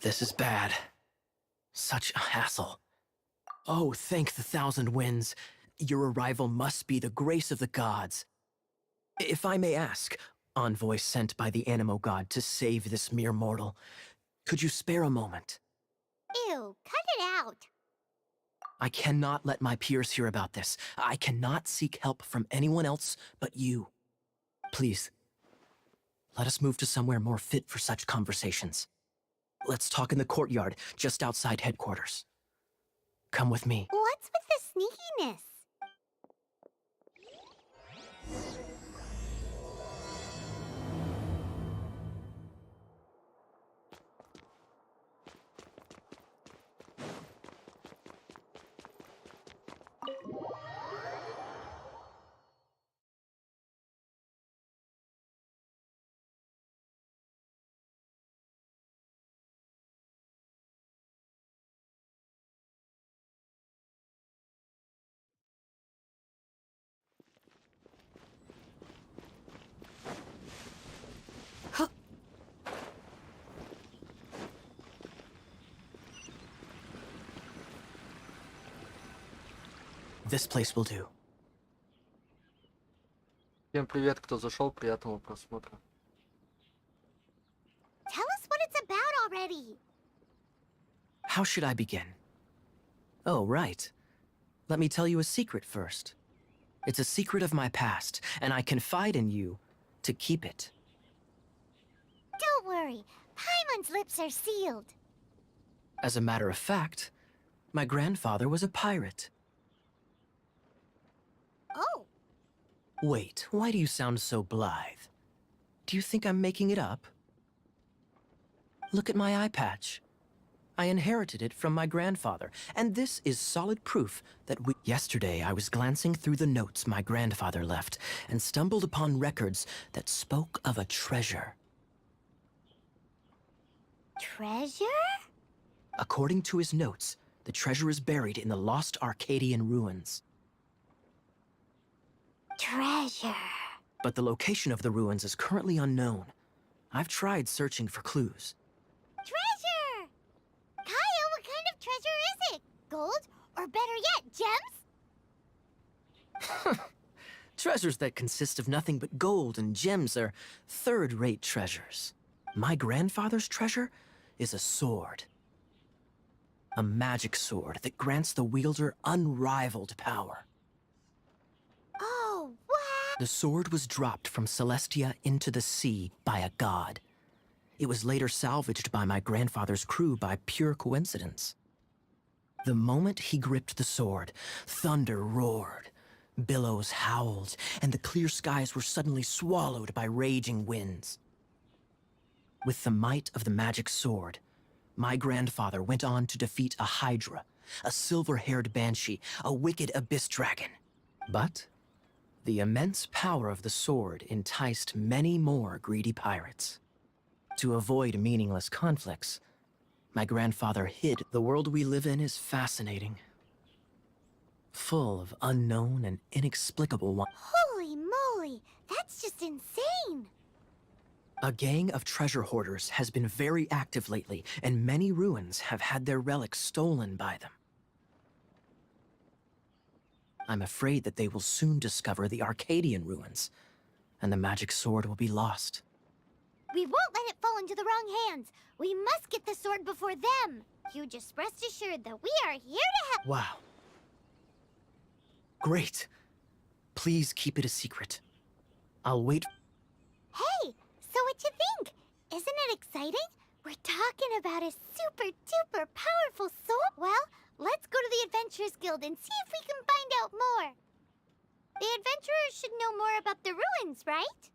K: This is bad. Such a hassle. Oh, thank the thousand winds. Your arrival must be the grace of the gods. If I may ask, envoy sent by the Animo god to save this mere mortal, could you spare a moment?
H: Ew, cut it out.
K: I cannot let my peers hear about this. I cannot seek help from anyone else but you. Please, let us move to somewhere more fit for such conversations. Let's talk in the courtyard, just outside headquarters. Come with me.
H: What's with the sneakiness?
K: This place will do.
C: Всем привет, кто зашел, приятного просмотра.
H: Tell us what it's about already.
K: How should I begin? Oh, right. Let me tell you a secret first. It's a secret of my past, and I confide in you to keep it.
H: Don't worry, Paimon's lips are sealed.
K: As a matter of fact, my grandfather was a pirate.
H: Oh,
K: Wait, why do you sound so blithe? Do you think I'm making it up? Look at my eye patch. I inherited it from my grandfather, and this is solid proof that we— Yesterday, I was glancing through the notes my grandfather left and stumbled upon records that spoke of a treasure.
H: treasure?
K: According to his notes, the treasure is buried in the lost Arcadian ruins.
H: Treasure.
K: But the location of the ruins is currently unknown. I've tried searching for clues.
H: Treasure! Kaya, what kind of treasure is it? Gold? Or better yet, gems?
K: Treasures that consist of nothing but gold and gems are third-rate treasures. My grandfather's treasure is a sword. A magic sword that grants the wielder unrivaled power.
H: Oh, what?
K: The sword was dropped from Celestia into the sea by a god. It was later salvaged by my grandfather's crew by pure coincidence. The moment he gripped the sword, thunder roared, billows howled, and the clear skies were suddenly swallowed by raging winds. With the might of the magic sword, my grandfather went on to defeat a hydra, a silver-haired banshee, a wicked abyss dragon. But the immense power of the sword enticed many more greedy pirates. To avoid meaningless conflicts, my grandfather hid. The world we live in is fascinating, full of unknown and inexplicable
H: Holy moly, that's just insane!
K: A gang of treasure hoarders has been very active lately, and many ruins have had their relics stolen by them. I'm afraid that they will soon discover the Arcadian ruins, and the magic sword will be lost.
H: We won't let it fall into the wrong hands. We must get the sword before them. You just rest assured that we are here to help.
K: Wow. Great. Please keep it a secret. I'll wait.
H: Hey, so what you think? Isn't it exciting? We're talking about a super duper powerful sword. Well, let's go to the Adventurers Guild and see if we can find out more. The adventurers should know more about the ruins, right?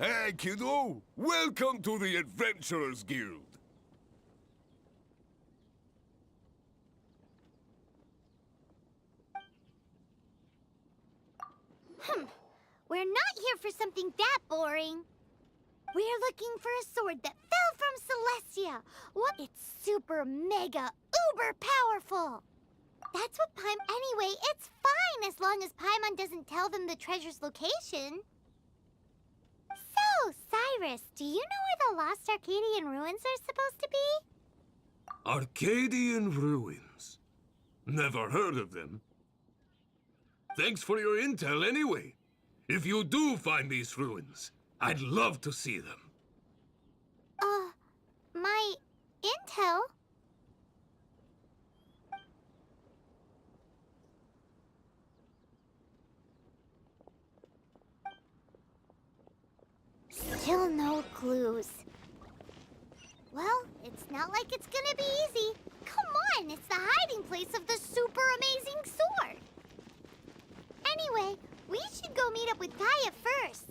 D: Hey, kiddo! Welcome to the Adventurers Guild!
H: We're not here for something that boring. We're looking for a sword that fell from Celestia. What? It's super mega uber powerful. That's what Anyway, it's fine as long as Paimon doesn't tell them the treasure's location. So, Cyrus, do you know where the lost Arcadian ruins are supposed to be?
D: Arcadian ruins. Never heard of them. Thanks for your intel anyway. If you do find these ruins, I'd love to see them.
H: My intel? Still no clues. Well, it's not like it's gonna be easy. Come on, it's the hiding place of the super amazing sword. Anyway, we should go meet up with Gaia first.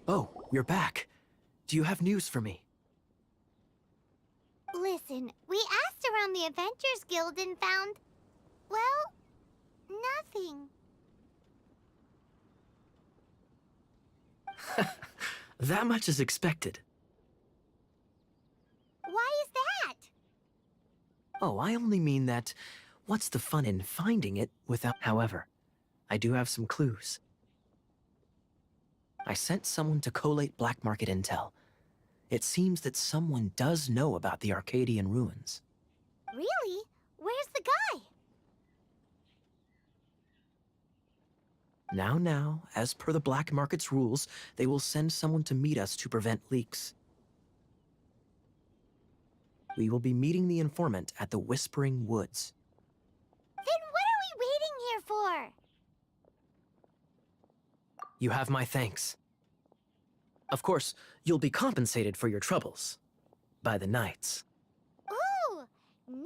K: Oh, you're back. Do you have news for me?
H: Listen, we asked around the Adventurers Guild and found, well, nothing.
K: That much is expected.
H: Why is that?
K: Oh, I only mean that what's the fun in finding it without... However, I do have some clues. I sent someone to collate black market intel. It seems that someone does know about the Arcadian ruins.
H: Really? Where's the guy?
K: Now, as per the black market's rules, they will send someone to meet us to prevent leaks. We will be meeting the informant at the Whispering Woods.
H: Then what are we waiting here for?
K: You have my thanks. Of course, you'll be compensated for your troubles. By the knights.
H: Ooh, nope.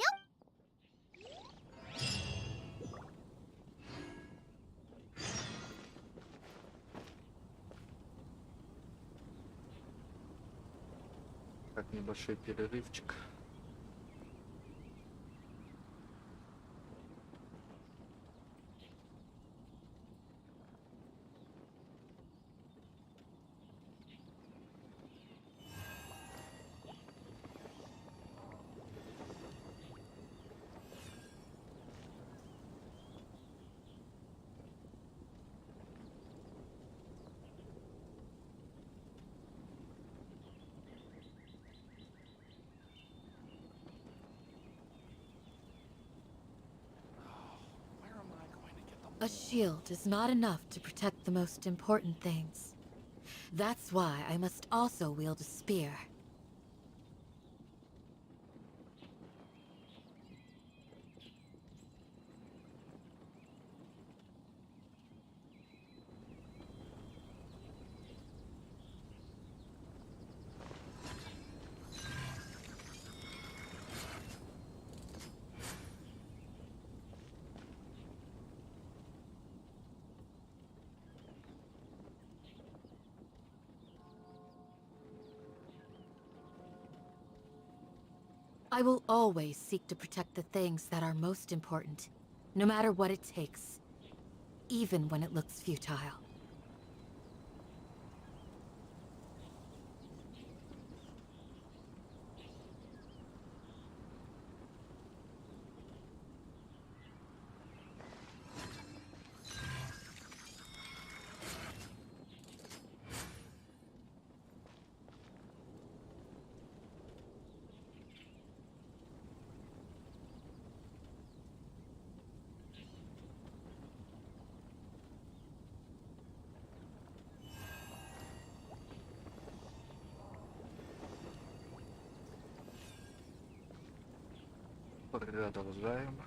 C: Так, небольшой перерывчик.
G: A shield is not enough to protect the most important things. That's why I must also wield a spear. I will always seek to protect the things that are most important, no matter what it takes, even when it looks futile.
C: Продолжаем.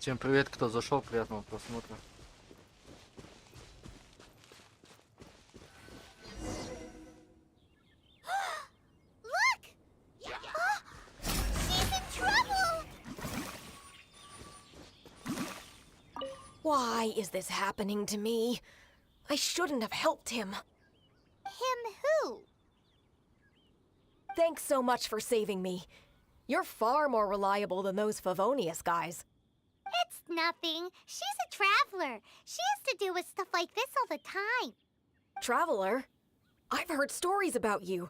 C: Всем привет, кто зашел, приятного просмотра.
H: Look! She's in trouble!
B: Why is this happening to me? I shouldn't have helped him.
H: Him who?
B: Thanks so much for saving me. You're far more reliable than those Favonius guys.
H: It's nothing. She's a traveler. She has to deal with stuff like this all the time.
B: Traveler? I've heard stories about you.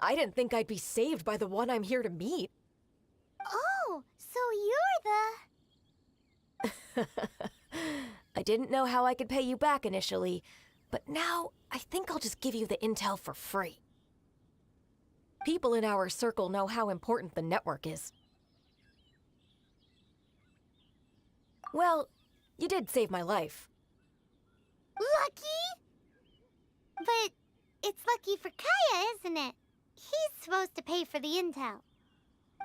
B: I didn't think I'd be saved by the one I'm here to meet.
H: Oh, so you're the...
B: I didn't know how I could pay you back initially, but now I think I'll just give you the intel for free. People in our circle know how important the network is. Well, you did save my life.
H: Lucky? But it's lucky for Kaya, isn't it? He's supposed to pay for the intel.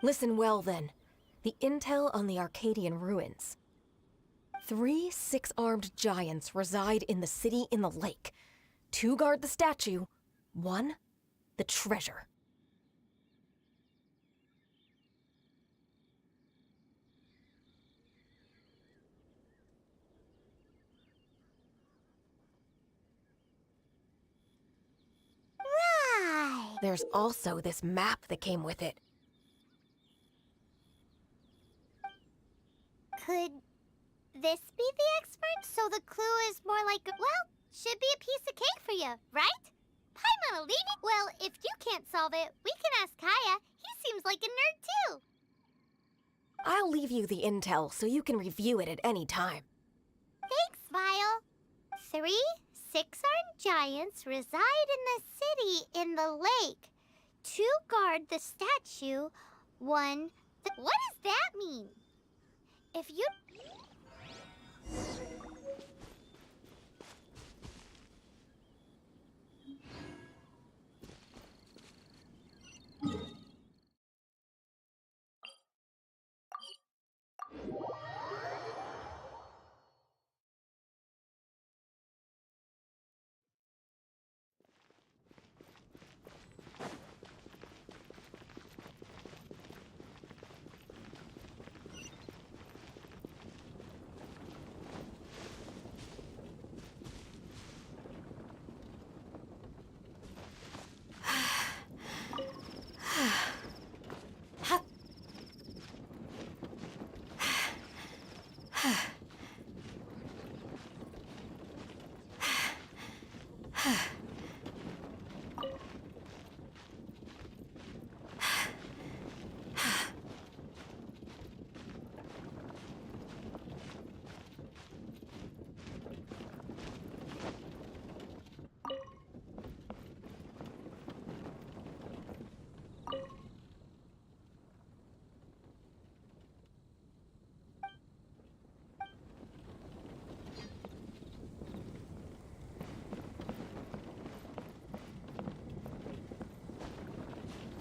B: Listen well, then. The intel on the Arcadian ruins. 3 six-armed giants reside in the city in the lake. 2 guard the statue, 1 the treasure.
H: Right.
B: There's also this map that came with it.
H: Could this be the expert? So the clue is more like, well, should be a piece of cake for you, right? Paimon Alini? Well, if you can't solve it, we can ask Kaya. He seems like a nerd too.
B: I'll leave you the intel so you can review it at any time.
H: Thanks, Vile. 3 six-armed giants reside in the city in the lake. 2 guard the statue, 1... What does that mean? If you...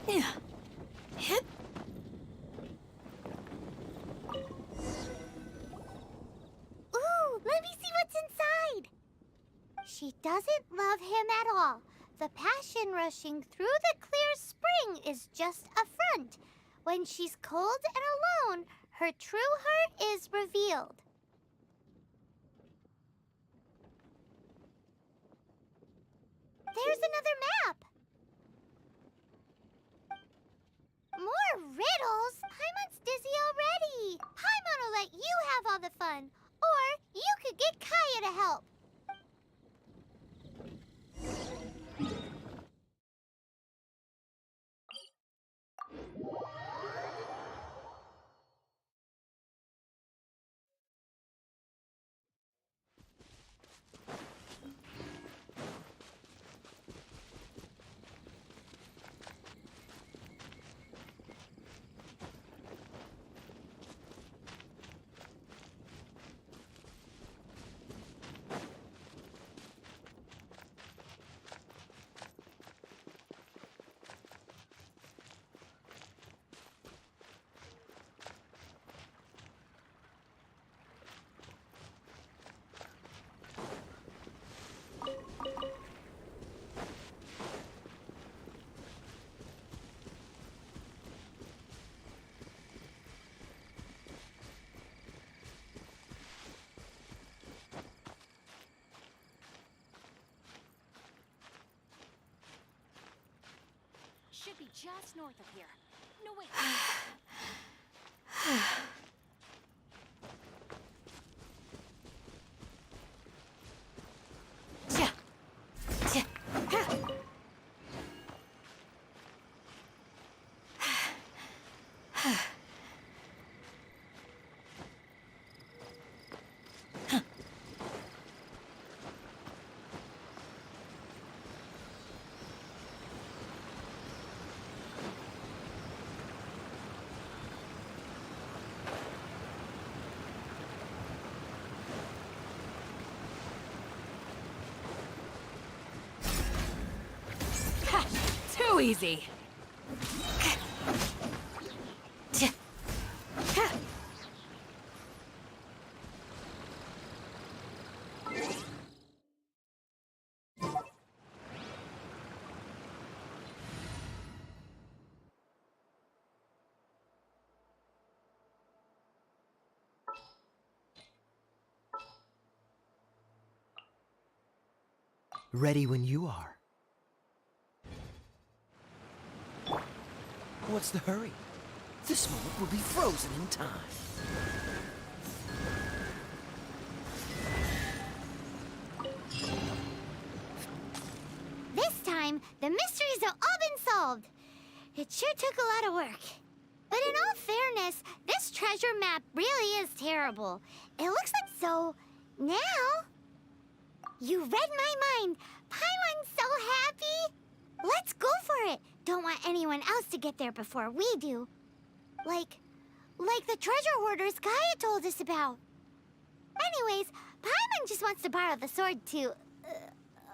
I: Yeah. Hit.
H: Ooh, let me see what's inside. She doesn't love him at all. The passion rushing through the clear spring is just a front. When she's cold and alone, her true heart is revealed. There's another map. More riddles? Paimon's dizzy already. Paimon will let you have all the fun. Or you could get Kaya to help.
A: Should be just north of here. No, wait. Too easy.
K: Ready when you are. What's the hurry? This moment will be frozen in time.
H: This time, the mysteries have all been solved. It sure took a lot of work. But in all fairness, this treasure map really is terrible. It looks like so... now... You read my mind. Paimon's so happy. Let's go for it. Don't want anyone else to get there before we do. Like the treasure hoarders Kaya told us about. Anyways, Paimon just wants to borrow the sword to...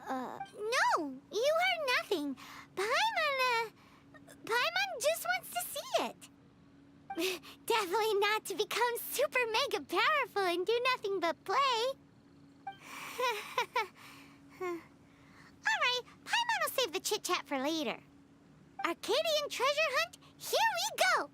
H: No, you heard nothing. Paimon just wants to see it. Definitely not to become super mega powerful and do nothing but play. Alright, Paimon will save the chit-chat for later. Arcadian treasure hunt, here we go!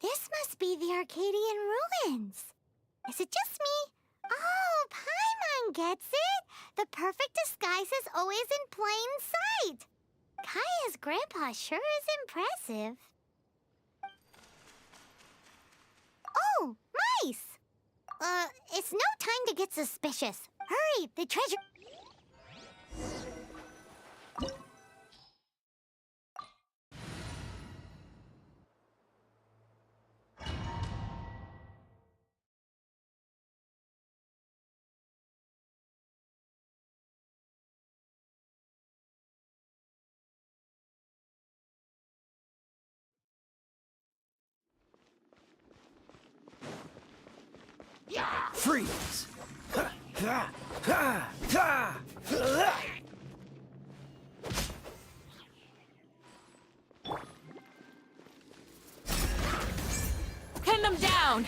H: This must be the Arcadian ruins. Is it just me? Oh, Paimon gets it. The perfect disguise is always in plain sight. Kaya's grandpa sure is impressive. Oh, mice! It's no time to get suspicious. Hurry, the treasure...
K: Freeze!
A: Pin them down!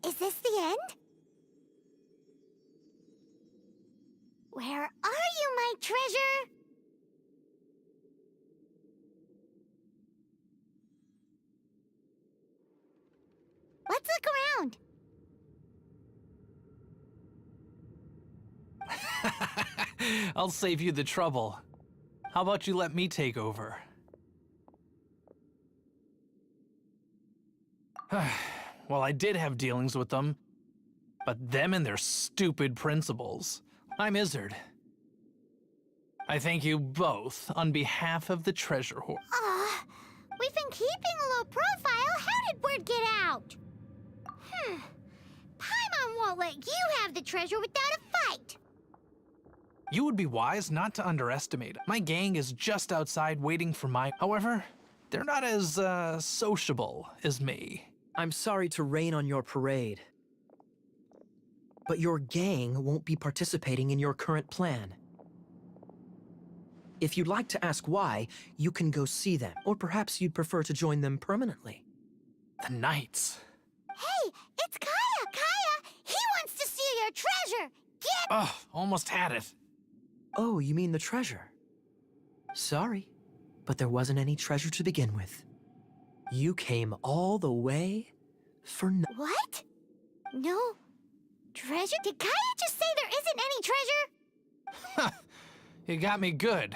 H: Is this the end? Where are you, my treasure? Let's look around.
E: I'll save you the trouble. How about you let me take over? Well, I did have dealings with them, but them and their stupid principles. I'm Izzard. I thank you both on behalf of the treasure hoard.
H: We've been keeping a low profile. How did word get out? Paimon won't let you have the treasure without a fight.
E: You would be wise not to underestimate it. My gang is just outside waiting for my... However, they're not as, sociable as me.
K: I'm sorry to rain on your parade, but your gang won't be participating in your current plan. If you'd like to ask why, you can go see them, or perhaps you'd prefer to join them permanently.
E: The Knights.
H: Hey, it's Kaya! Kaya! He wants to steal your treasure! Get...
E: Ugh, almost had it.
K: Oh, you mean the treasure? Sorry, but there wasn't any treasure to begin with. You came all the way for no—
H: What? No treasure? Did Kaya just say there isn't any treasure?
E: You got me good.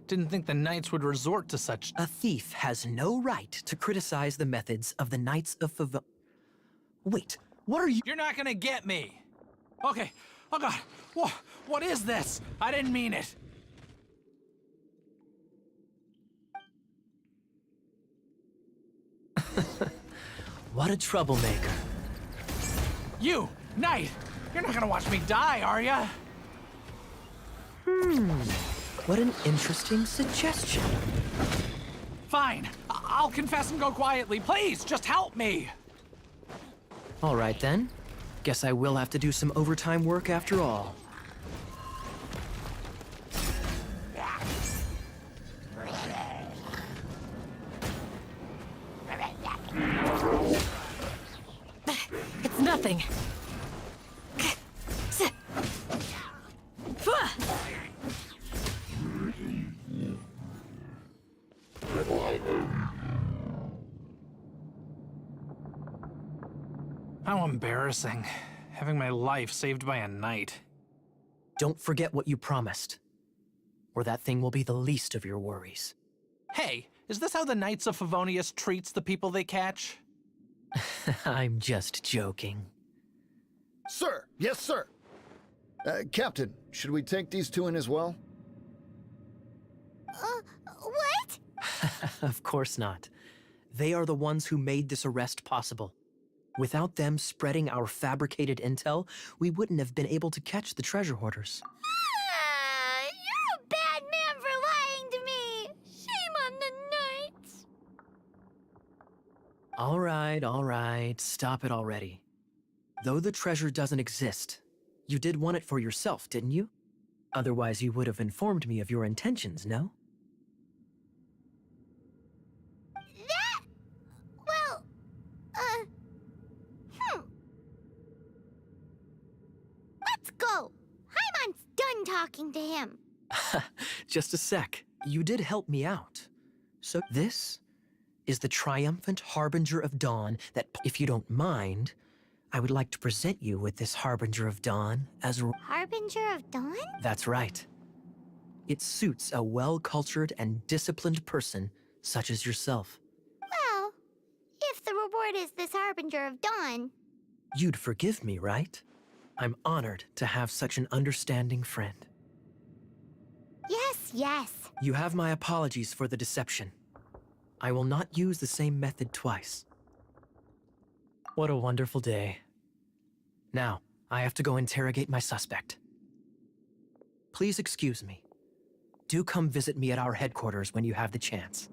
E: Didn't think the Knights would resort to such...
K: A thief has no right to criticize the methods of the Knights of Wait, what are you—
E: You're not gonna get me. Okay. Oh God. What is this? I didn't mean it.
K: What a troublemaker.
E: You, Knight! You're not gonna watch me die, are ya?
K: What an interesting suggestion.
E: Fine. I'll confess and go quietly. Please, just help me.
K: All right then. Guess I will have to do some overtime work after all.
A: It's nothing.
E: How embarrassing. Having my life saved by a knight.
K: Don't forget what you promised, or that thing will be the least of your worries.
E: Hey, is this how the Knights of Favonius treats the people they catch?
K: I'm just joking.
L: Sir! Yes, sir! Captain, should we take these two in as well?
H: What?
K: Of course not. They are the ones who made this arrest possible. Without them spreading our fabricated intel, we wouldn't have been able to catch the treasure hoarders.
H: You're a bad man for
K: all right. Stop it already. Though the treasure doesn't exist, you did want it for yourself, didn't you? Otherwise, you would have informed me of your intentions, no?
H: That... well... Let's go! Hyman's done talking to him.
K: Just a sec. You did help me out. So this is the triumphant harbinger of dawn that, if you don't mind, I would like to present you with this harbinger of dawn as a...
H: Harbinger of Dawn?
K: That's right. It suits a well-cultured and disciplined person such as yourself.
H: Well, if the reward is this Harbinger of Dawn...
K: You'd forgive me, right? I'm honored to have such an understanding friend.
H: Yes, yes.
K: You have my apologies for the deception. I will not use the same method twice. What a wonderful day. Now, I have to go interrogate my suspect. Please excuse me. Do come visit me at our headquarters when you have the chance.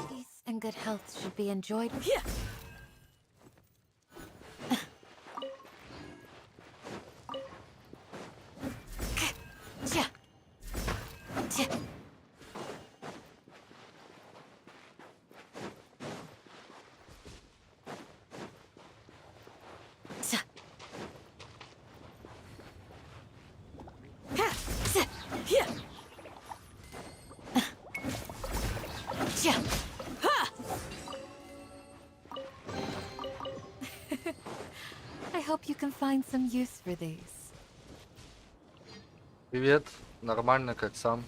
G: Peace and good health should be enjoyed.
I: Yeah.
G: I hope you can find some use for these.
C: Привет, нормально, как сам?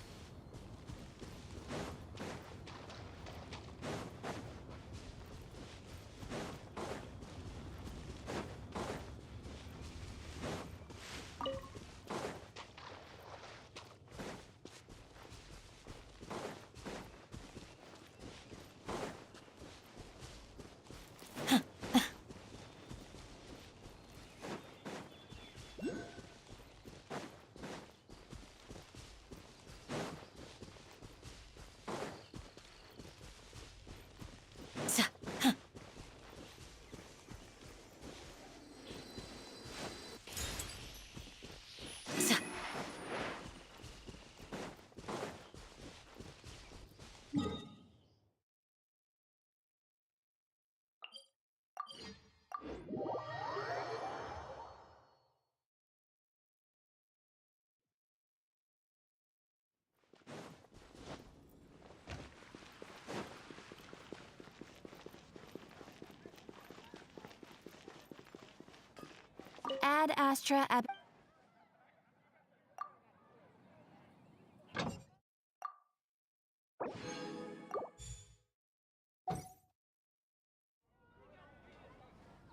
A: Ad astra ab...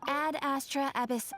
A: Ad astra abyss...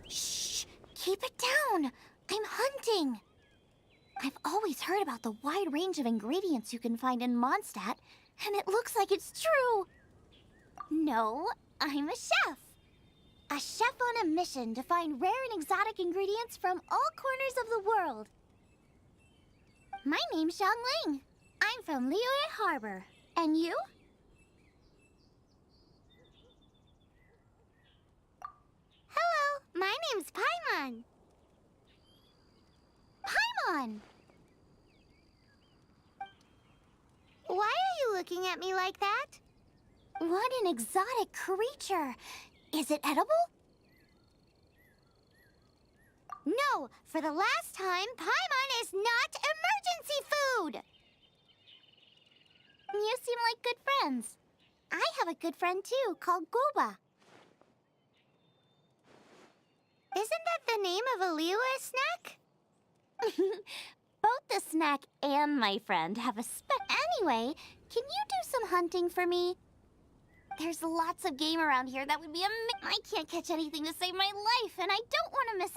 H: Shh! Keep it down! I'm hunting! I've always heard about the wide range of ingredients you can find in Mondstadt, and it looks like it's true! No, I'm a chef! A chef on a mission to find rare and exotic ingredients from all corners of the world. My name's Xiangling. I'm from Liyue Harbor. And you? Hello, my name's Paimon. Paimon! Why are you looking at me like that? What an exotic creature! Is it edible? No, for the last time, Paimon is not emergency food! You seem like good friends. I have a good friend too, called Goba. Isn't that the name of a Liyue snack? Both the snack and my friend have a Anyway, can you do some hunting for me? There's lots of game around here that would be I can't catch anything to save my life, and I don't want to miss...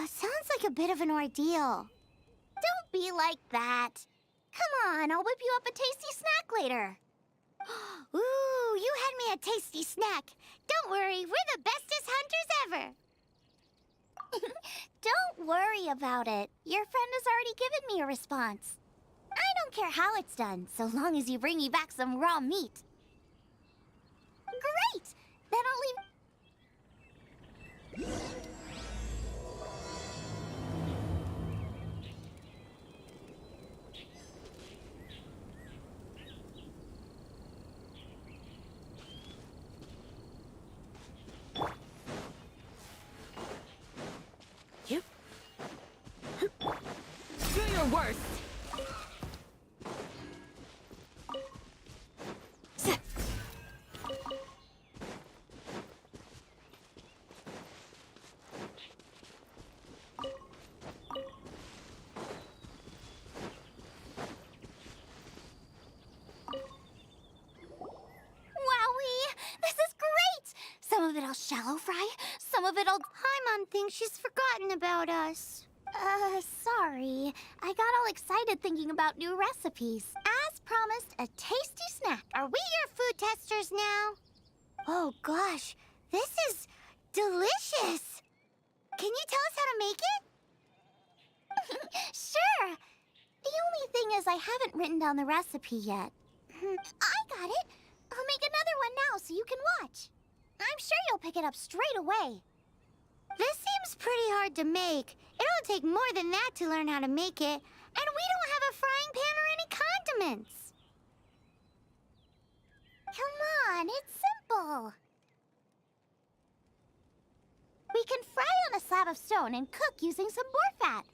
H: sounds like a bit of an ordeal. Don't be like that. Come on, I'll whip you up a tasty snack later. Ooh, you had me a tasty snack. Don't worry, we're the bestest hunters ever. Don't worry about it. Your friend has already given me a response. I don't care how it's done, so long as you bring me back some raw meat. Great! Then I'll leave...
B: Yep. Do your worst!
H: Some of it I'll shallow fry, some of it I'll... Paimon thinks she's forgotten about us. Sorry. I got all excited thinking about new recipes. As promised, a tasty snack. Are we your food testers now? Oh gosh, this is delicious. Can you tell us how to make it? Sure. The only thing is I haven't written down the recipe yet. I got it. I'll make another one now so you can watch. I'm sure you'll pick it up straight away. This seems pretty hard to make. It'll take more than that to learn how to make it. And we don't have a frying pan or any condiments. Come on, it's simple. We can fry on a slab of stone and cook using some boar fat.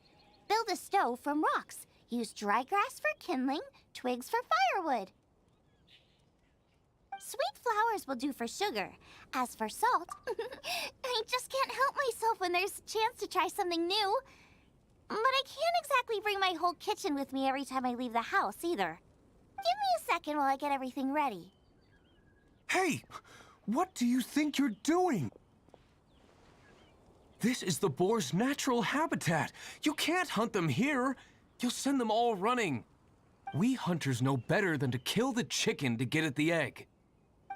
H: Build a stove from rocks. Use dry grass for kindling, twigs for firewood. Sweet flowers will do for sugar. As for salt, I just can't help myself when there's a chance to try something new. But I can't exactly bring my whole kitchen with me every time I leave the house, either. Give me a second while I get everything ready.
M: Hey! What do you think you're doing? This is the boar's natural habitat. You can't hunt them here. You'll send them all running. We hunters know better than to kill the chicken to get at the egg.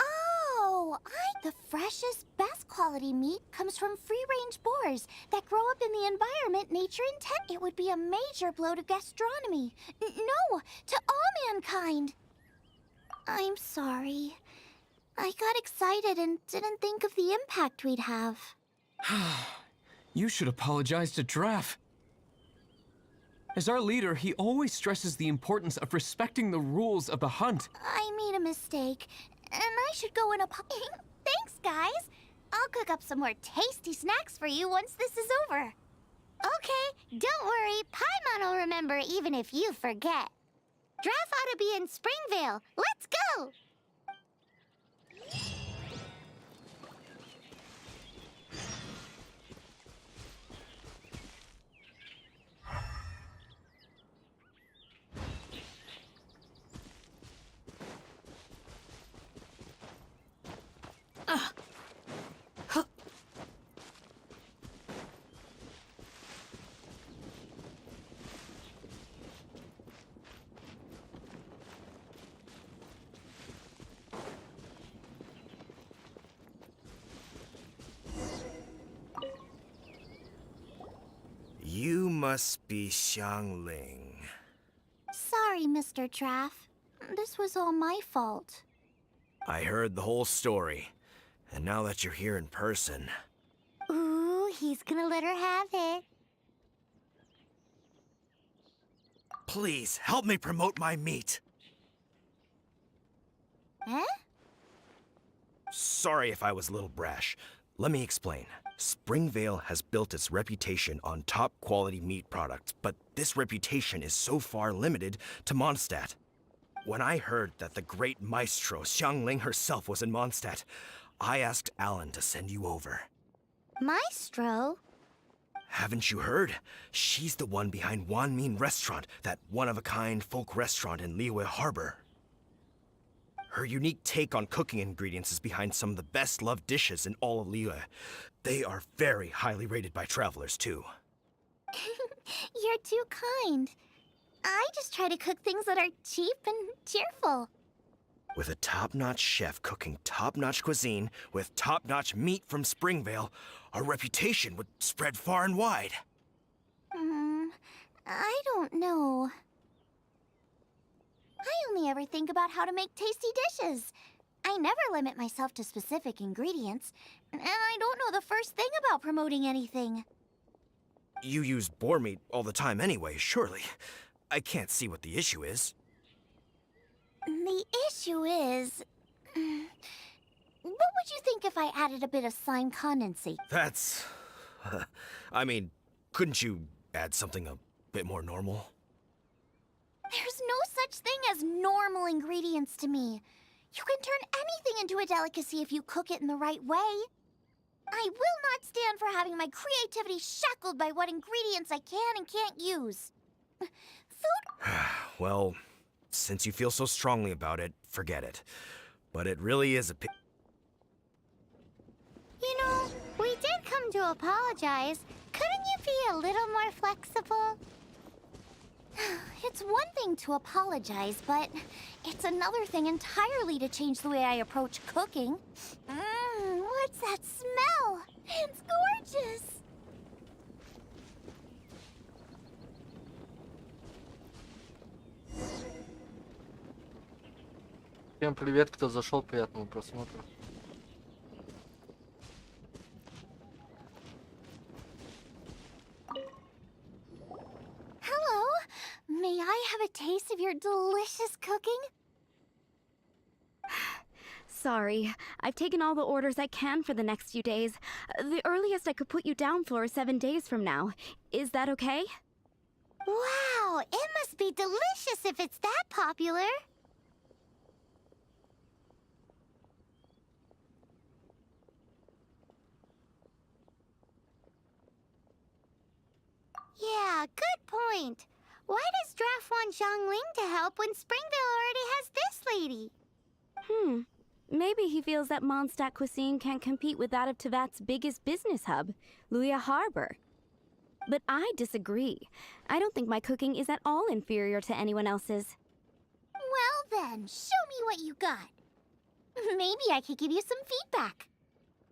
H: Oh, the freshest, best quality meat comes from free-range boars that grow up in the environment nature intended. It would be a major blow to gastronomy. No, to all mankind. I'm sorry. I got excited and didn't think of the impact we'd have.
M: You should apologize to Draff. As our leader, he always stresses the importance of respecting the rules of the hunt.
H: I made a mistake, and I should go and Thanks, guys. I'll cook up some more tasty snacks for you once this is over. Okay, don't worry. Paimon will remember even if you forget. Draff ought to be in Springvale. Let's go!
N: You must be Xiangling.
H: Sorry, Mr. Draff. This was all my fault.
N: I heard the whole story, and now that you're here in person...
H: Ooh, he's gonna let her have it.
N: Please, help me promote my meat.
H: Eh?
N: Sorry if I was a little brash. Let me explain. Springvale has built its reputation on top-quality meat products, but this reputation is so far limited to Mondstadt. When I heard that the great maestro Xiangling herself was in Mondstadt, I asked Alan to send you over.
H: Maestro?
N: Haven't you heard? She's the one behind Wanmin Restaurant, that one-of-a-kind folk restaurant in Liyue Harbor. Her unique take on cooking ingredients is behind some of the best-loved dishes in all of Liyue. They are very highly rated by travelers, too.
H: You're too kind. I just try to cook things that are cheap and cheerful.
N: With a top-notch chef cooking top-notch cuisine with top-notch meat from Springvale, our reputation would spread far and wide.
H: I don't know. I only ever think about how to make tasty dishes. I never limit myself to specific ingredients, and I don't know the first thing about promoting anything.
N: You use boar meat all the time anyway, surely. I can't see what the issue is.
H: The issue is... what would you think if I added a bit of slime condensate?
N: That's... I mean, couldn't you add something a bit more normal?
H: There's no such thing as normal ingredients to me. You can turn anything into a delicacy if you cook it in the right way. I will not stand for having my creativity shackled by what ingredients I can and can't use. Food...
N: Well, since you feel so strongly about it, forget it. But it really is a
H: You know, we did come to apologize. Couldn't you be a little more flexible? It's one thing to apologize, but it's another thing entirely to change the way I approach cooking. What's that smell? It's gorgeous!
C: Всем привет, кто зашел, приятного просмотра.
H: Hello, may I have a taste of your delicious cooking?
O: Sorry. I've taken all the orders I can for the next few days. The earliest I could put you down for is 7 days from now. Is that okay?
H: Wow, it must be delicious if it's that popular. Yeah, good point. Why does Draft want Zhongling to help when Springvale already has this lady?
O: Maybe he feels that Mondstadt cuisine can't compete with that of Tevat's biggest business hub, Luya Harbor. But I disagree. I don't think my cooking is at all inferior to anyone else's.
H: Well then, show me what you got. Maybe I could give you some feedback.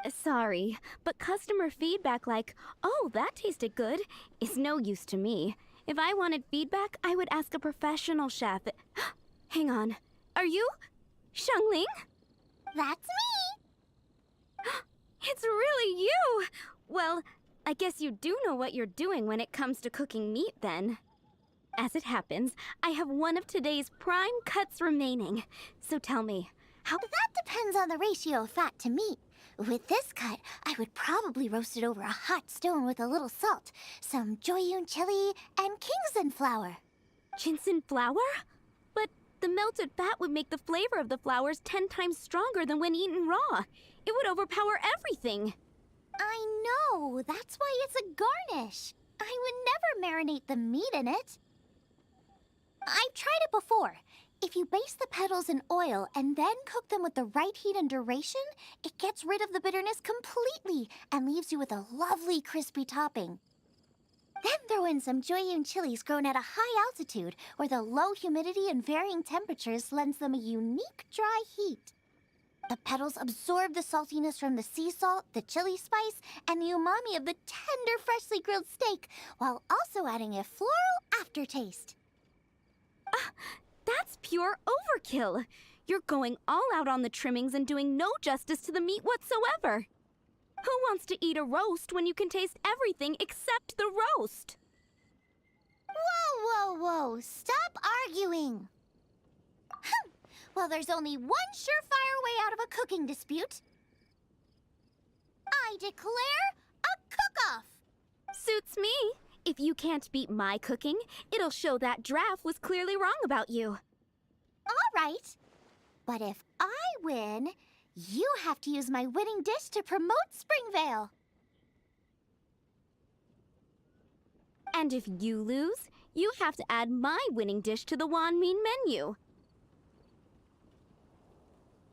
O: Sorry, but customer feedback like, "Oh, that tasted good," is no use to me. If I wanted feedback, I would ask a professional chef. Hang on. Are you Zhongling?
H: That's me!
O: It's really you! Well, I guess you do know what you're doing when it comes to cooking meat, then. As it happens, I have one of today's prime cuts remaining. So tell me, how...
H: That depends on the ratio of fat to meat. With this cut, I would probably roast it over a hot stone with a little salt, some Joyun chili, and Kingston flour.
O: Ginseng flour? But the melted fat would make the flavor of the flours 10 times stronger than when eaten raw. It would overpower everything.
H: I know, that's why it's a garnish. I would never marinate the meat in it. I've tried it before. If you baste the petals in oil and then cook them with the right heat and duration, it gets rid of the bitterness completely and leaves you with a lovely crispy topping. Then throw in some Joyun chilies grown at a high altitude where the low humidity and varying temperatures lends them a unique dry heat. The petals absorb the saltiness from the sea salt, the chili spice, and the umami of the tender, freshly grilled steak, while also adding a floral aftertaste.
O: That's pure overkill. You're going all out on the trimmings and doing no justice to the meat whatsoever. Who wants to eat a roast when you can taste everything except the roast?
H: Whoa, whoa, whoa! Stop arguing! Well, there's only one surefire way out of a cooking dispute. I declare a cook-off!
O: Suits me. If you can't beat my cooking, it'll show that Draft was clearly wrong about you.
H: All right. But if I win, you have to use my winning dish to promote Springvale.
O: And if you lose, you have to add my winning dish to the Wanmin menu.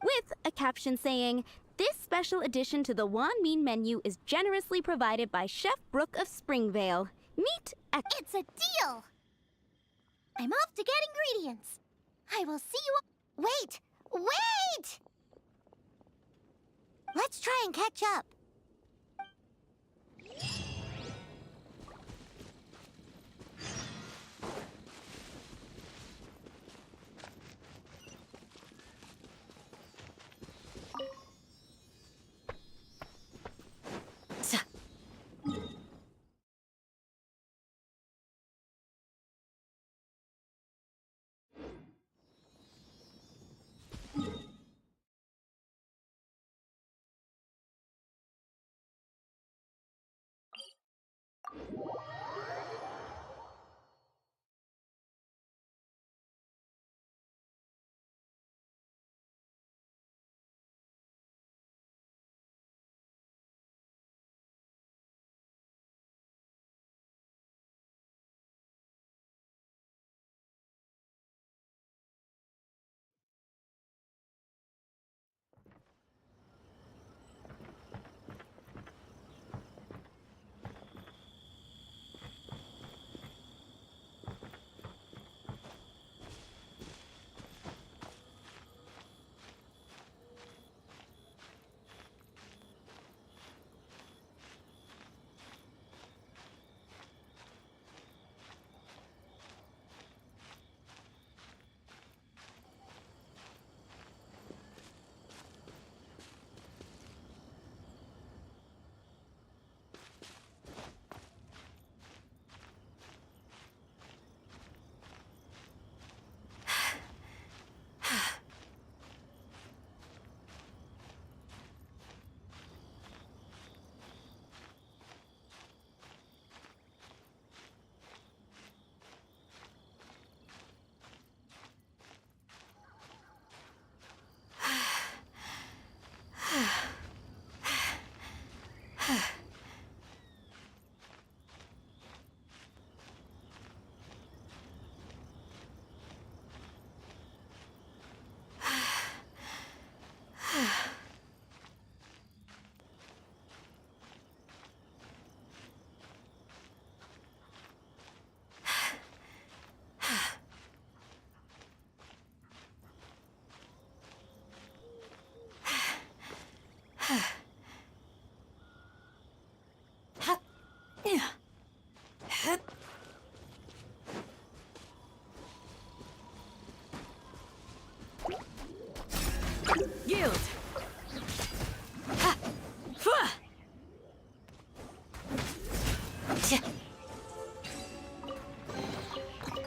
O: With a caption saying, "This special addition to the Wanmin menu is generously provided by Chef Brooke of Springvale. Meet at..."
H: It's a deal! I'm off to get ingredients. I will see you... Wait! Wait! Let's try and catch up.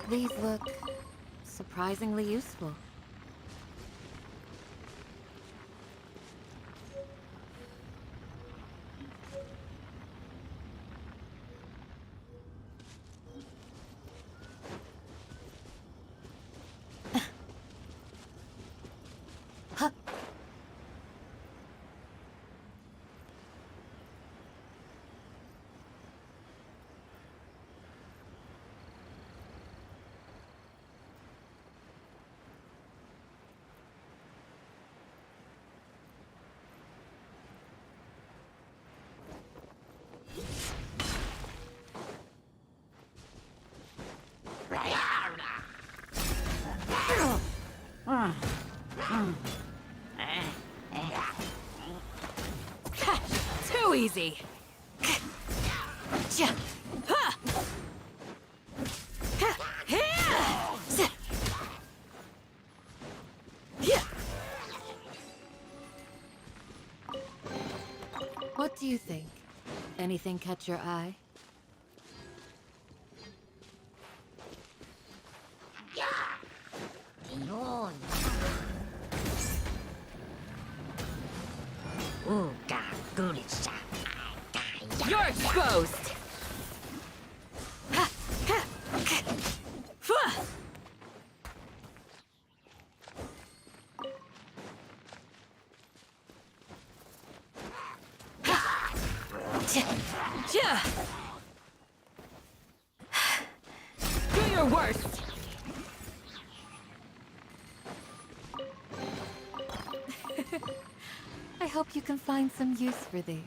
G: These look surprisingly useful.
A: Too easy.
G: What do you think? Anything catch your eye?
A: You're exposed. Do your worst.
G: I hope you can find some use for these.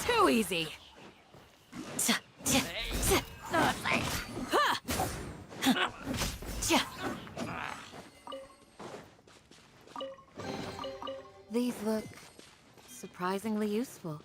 A: Too easy.
G: These look surprisingly useful.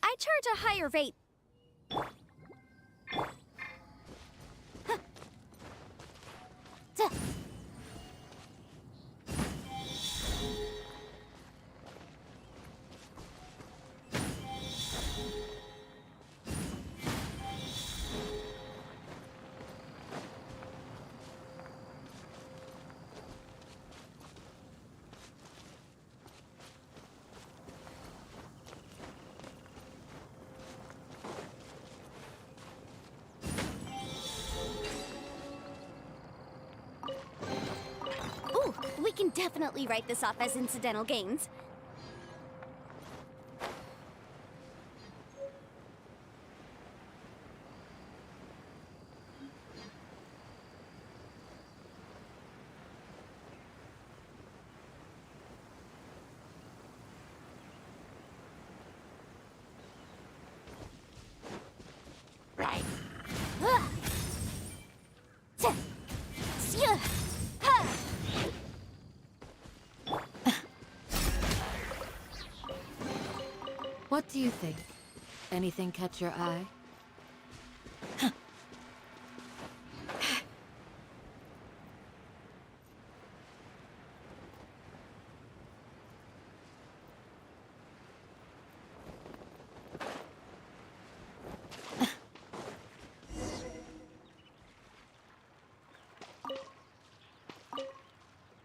H: I charge a higher rate.
O: can definitely write this off as incidental gains.
H: Right.
G: What do you think? Anything catch your eye?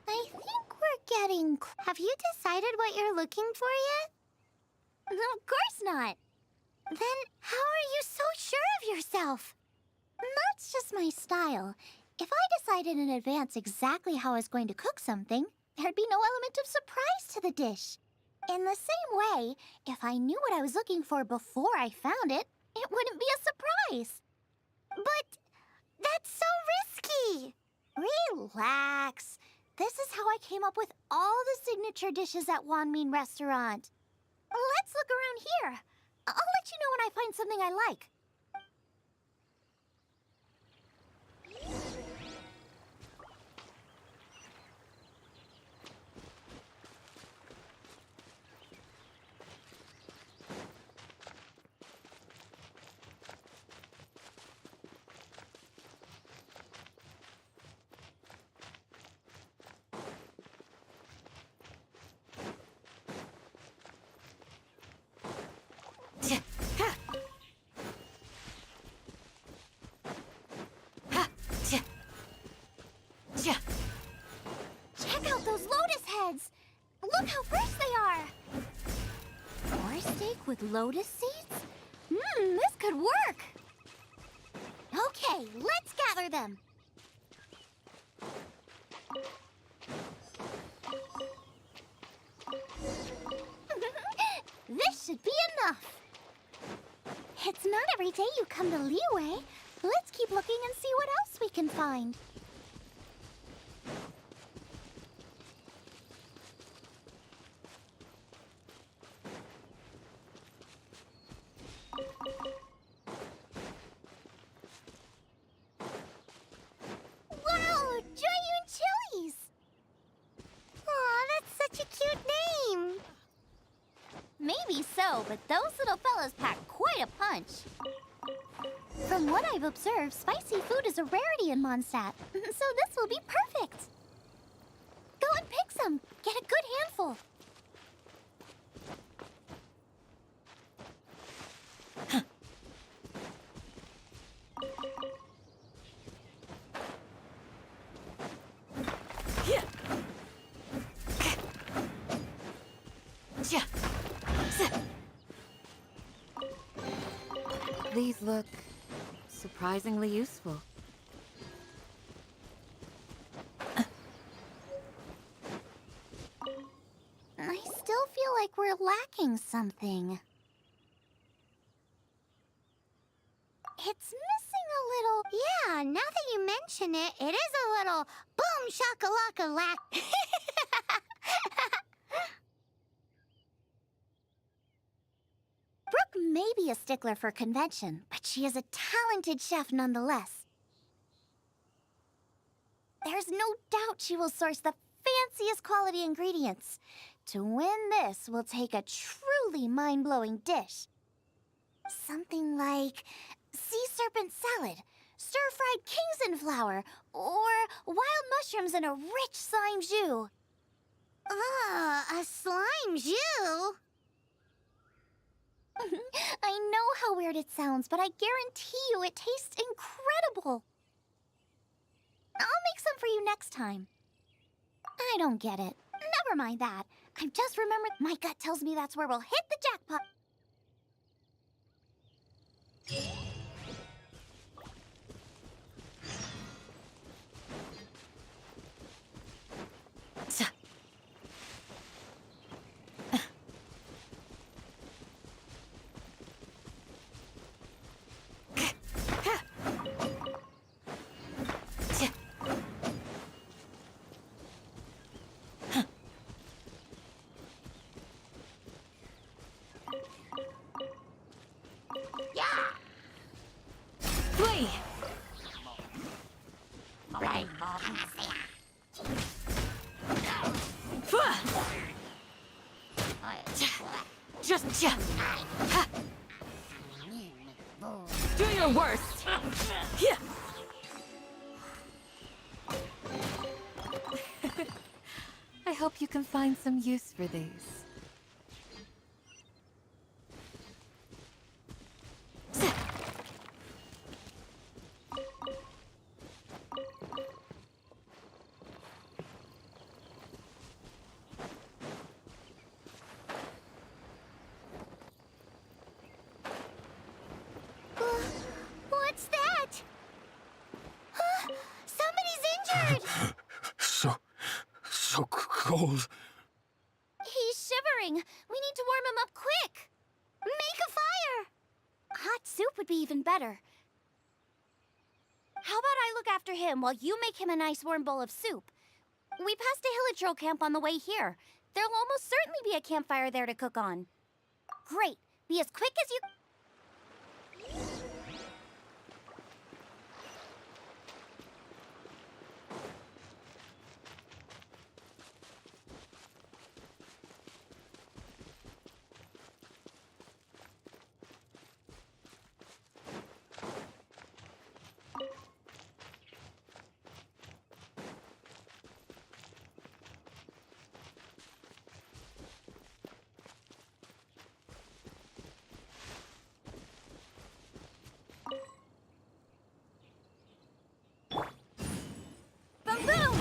H: I think we're getting... Have you decided what you're looking for yet? Of course not. Then how are you so sure of yourself? That's just my style. If I decided in advance exactly how I was going to cook something, there'd be no element of surprise to the dish. In the same way, if I knew what I was looking for before I found it, it wouldn't be a surprise. But that's so risky. Relax. This is how I came up with all the signature dishes at Wanmin Restaurant. Let's look around here. I'll let you know when I find something I like. Check out those lotus heads! Look how fresh they are! More steak with lotus seeds? This could work! Okay, let's gather them! This should be enough! It's not every day you come to Liyue. Let's keep looking and see what else we can find. Wow, Joyun Chilies! Aw, that's such a cute name! Maybe so, but those little fellas pack quite a punch. From what I've observed, spicy food is a rarity in Mondstadt, so this will be perfect. Go and pick some. Get a good handful.
G: These look surprisingly useful.
H: I still feel like we're lacking something. It's missing a little... Yeah, now that you mention it, it is a little boom shakalaka lack. Brooke may be a stickler for convention, but she is a talented chef nonetheless. There's no doubt she will source the fanciest quality ingredients. To win this will take a truly mind-blowing dish. Something like sea serpent salad, stir-fried Kingston flour, or wild mushrooms in a rich slime jus. A slime jus? I know how weird it sounds, but I guarantee you it tastes incredible. I'll make some for you next time. I don't get it. Never mind that. I've just remembered my gut tells me that's where we'll hit the jackpot.
A: Do your worst. Yeah.
G: I hope you can find some use for these.
H: What's that? Somebody's injured!
D: So cold.
H: He's shivering. We need to warm him up quick. Make a fire! Hot soup would be even better. How about I look after him while you make him a nice warm bowl of soup? We passed a Hilichurl camp on the way here. There'll almost certainly be a campfire there to cook on. Great. Be as quick as you... Boom, boom!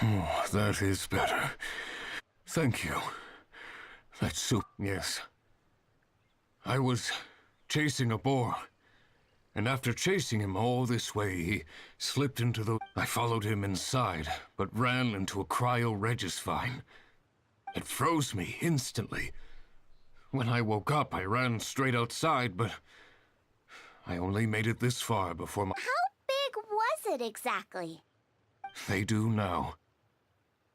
D: Oh, that is better. Thank you. That soup, yes. I was chasing a boar, and after chasing him all this way, he slipped into the... I followed him inside, but ran into a cryo-regis vine. It froze me instantly. When I woke up, I ran straight outside, but I only made it this far before my...
H: How big was it exactly?
D: They do now.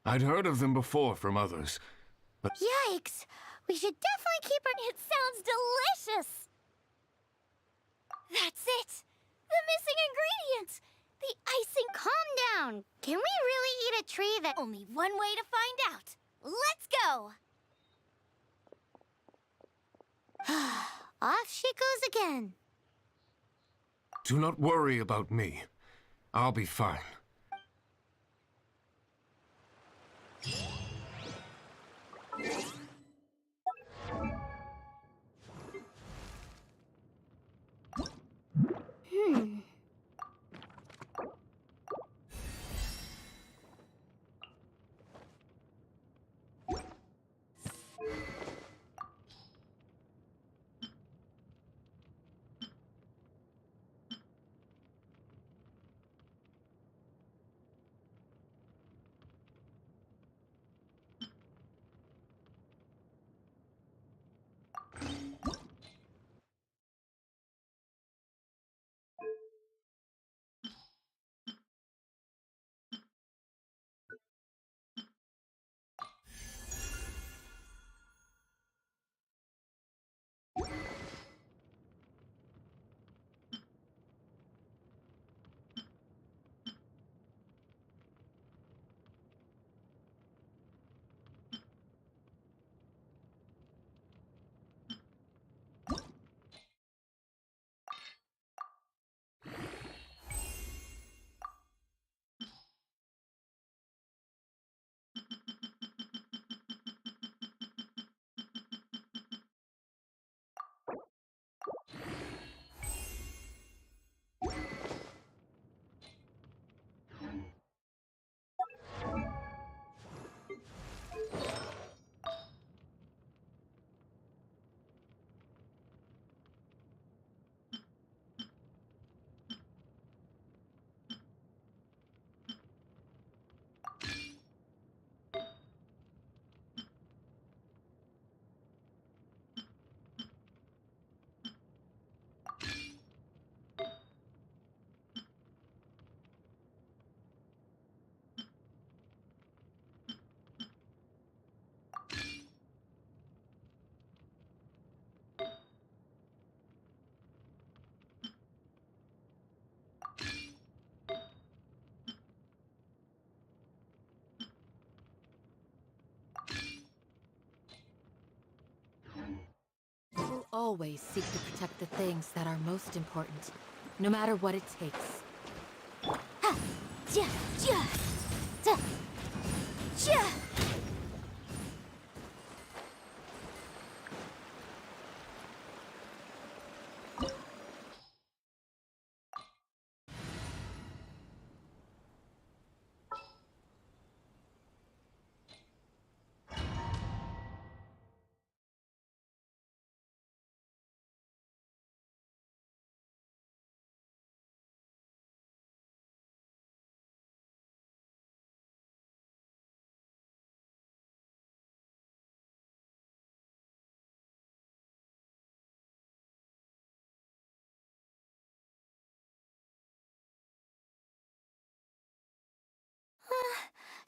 D: I'd heard of them before from others, but...
H: Yikes! We should definitely keep it. It sounds delicious! That's it! The missing ingredient! The icing. Calm down! Can we really eat a tree that... Only one way to find out! Let's go! Off she goes again.
D: Do not worry about me. I'll be fine.
G: always seek to protect the things that are most important, no matter what it takes.
H: Ha! Ja! Ja! Da! Ja!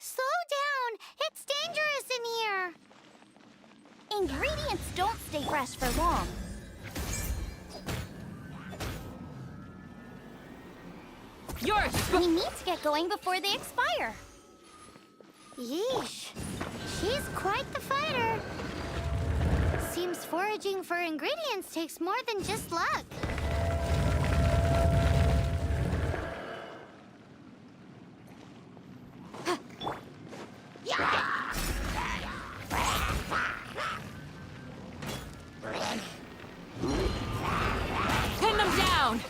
H: Slow down! It's dangerous in here! Ingredients don't stay fresh for long. We need to get going before they expire. Yeesh. She's quite the fighter. Seems foraging for ingredients takes more than just luck.
A: Pin them down!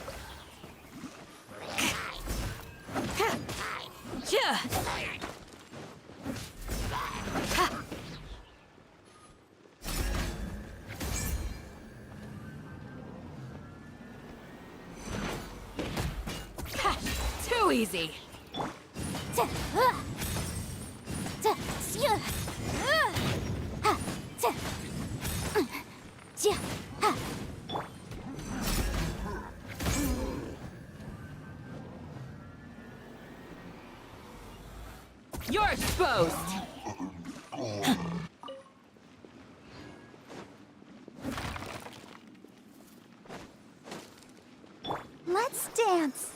A: Yeah. Too easy. You're exposed.
H: Let's dance.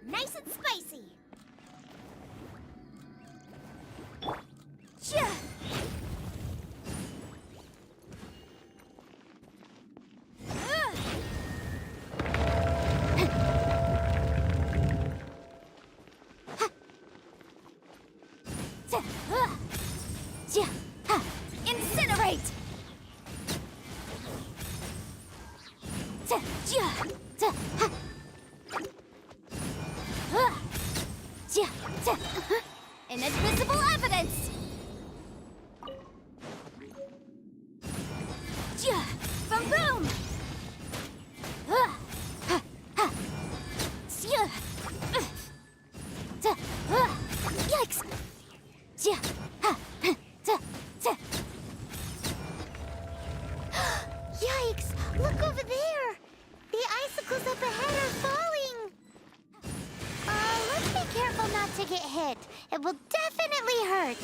H: Nice and spicy. Yeah. Incinerate. Inadmissible evidence! Boom boom! Yikes! Yikes! Look over there! The icicles up ahead are falling! Let's be careful not to get hit. It will definitely hurt.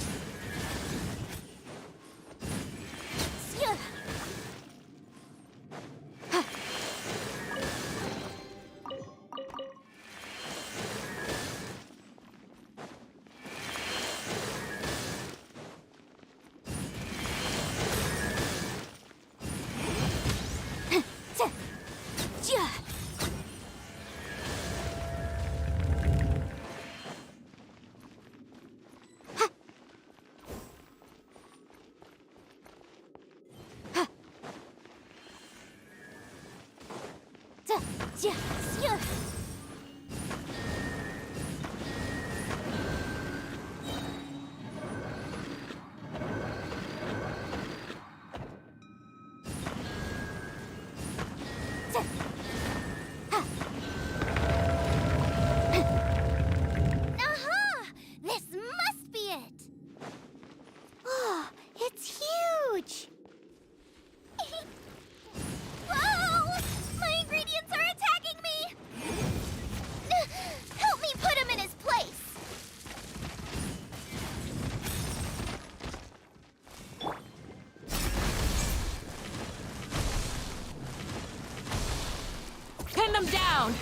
H: Aha! This must be it! Oh, it's huge! Whoa! My ingredients are attacking me! Help me put him in his place!
A: Pin them down!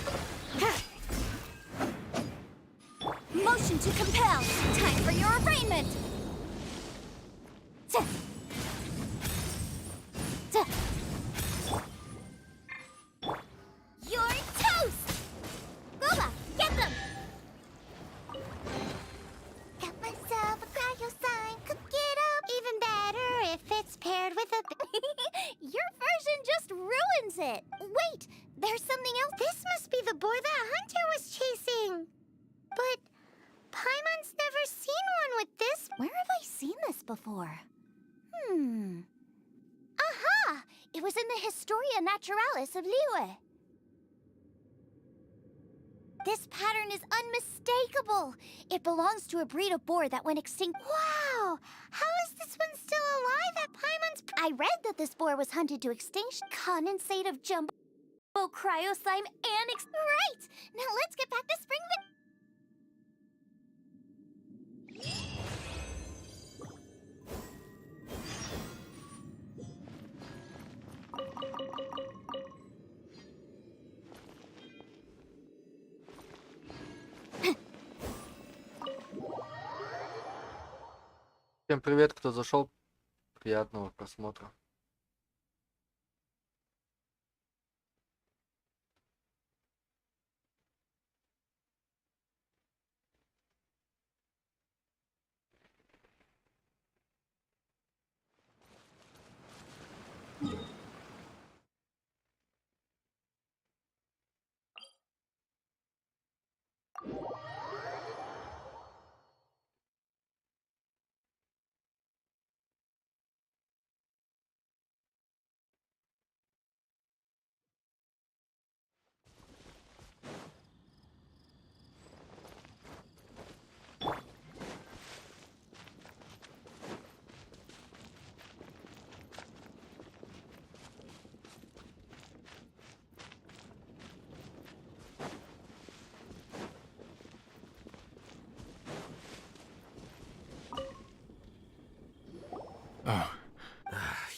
H: Motion to compel! Time for your arraignment! You're toast! Booba, get them! Got myself a cryo sign, cook it up even better if it's paired with a... Your version just ruins it! Wait, there's something else. This must be the boy that Hunter was chasing! But Paimon's never seen one with this. Where have I seen this before? Aha! It was in the Historia Naturalis of Liyue. This pattern is unmistakable. It belongs to a breed of boar that went extinct. Wow! How is this one still alive at Paimon's... I read that this boar was hunted to extinction. Condensate of jumbo cryo slime and... Right! Now let's get back to Spring...
C: Всем привет, кто зашел. Приятного просмотра.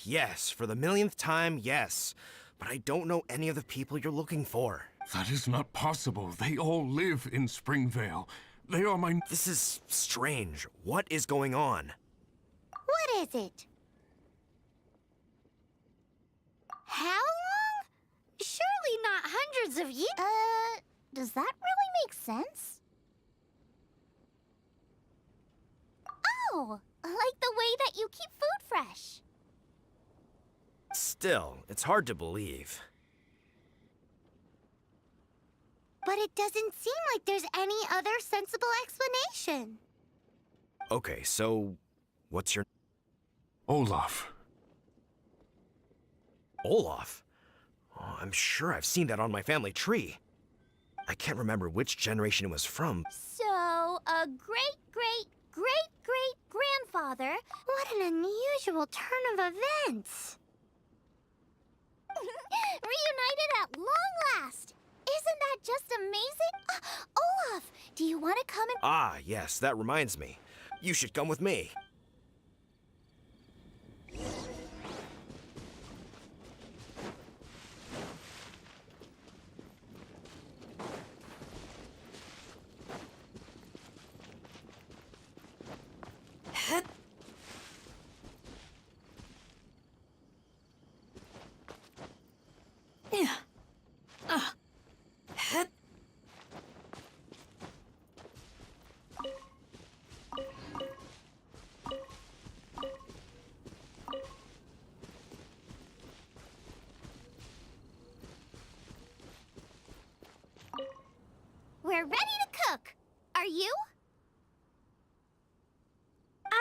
N: Yes, for the millionth time, yes. But I don't know any of the people you're looking for.
D: That is not possible. They all live in Springvale. They are my...
N: This is strange. What is going on?
H: What is it? How long? Surely not hundreds of years. Does that really make sense? Oh, like the way that you keep food fresh.
N: Still, it's hard to believe.
H: But it doesn't seem like there's any other sensible explanation.
N: Okay, so what's your...
D: Olaf.
N: Olaf? Oh, I'm sure I've seen that on my family tree. I can't remember which generation it was from.
H: So, a great-great-great-great-grandfather? What an unusual turn of events. Reunited at long last. Isn't that just amazing? Olaf, do you want to come and...
N: Ah, yes, that reminds me. You should come with me.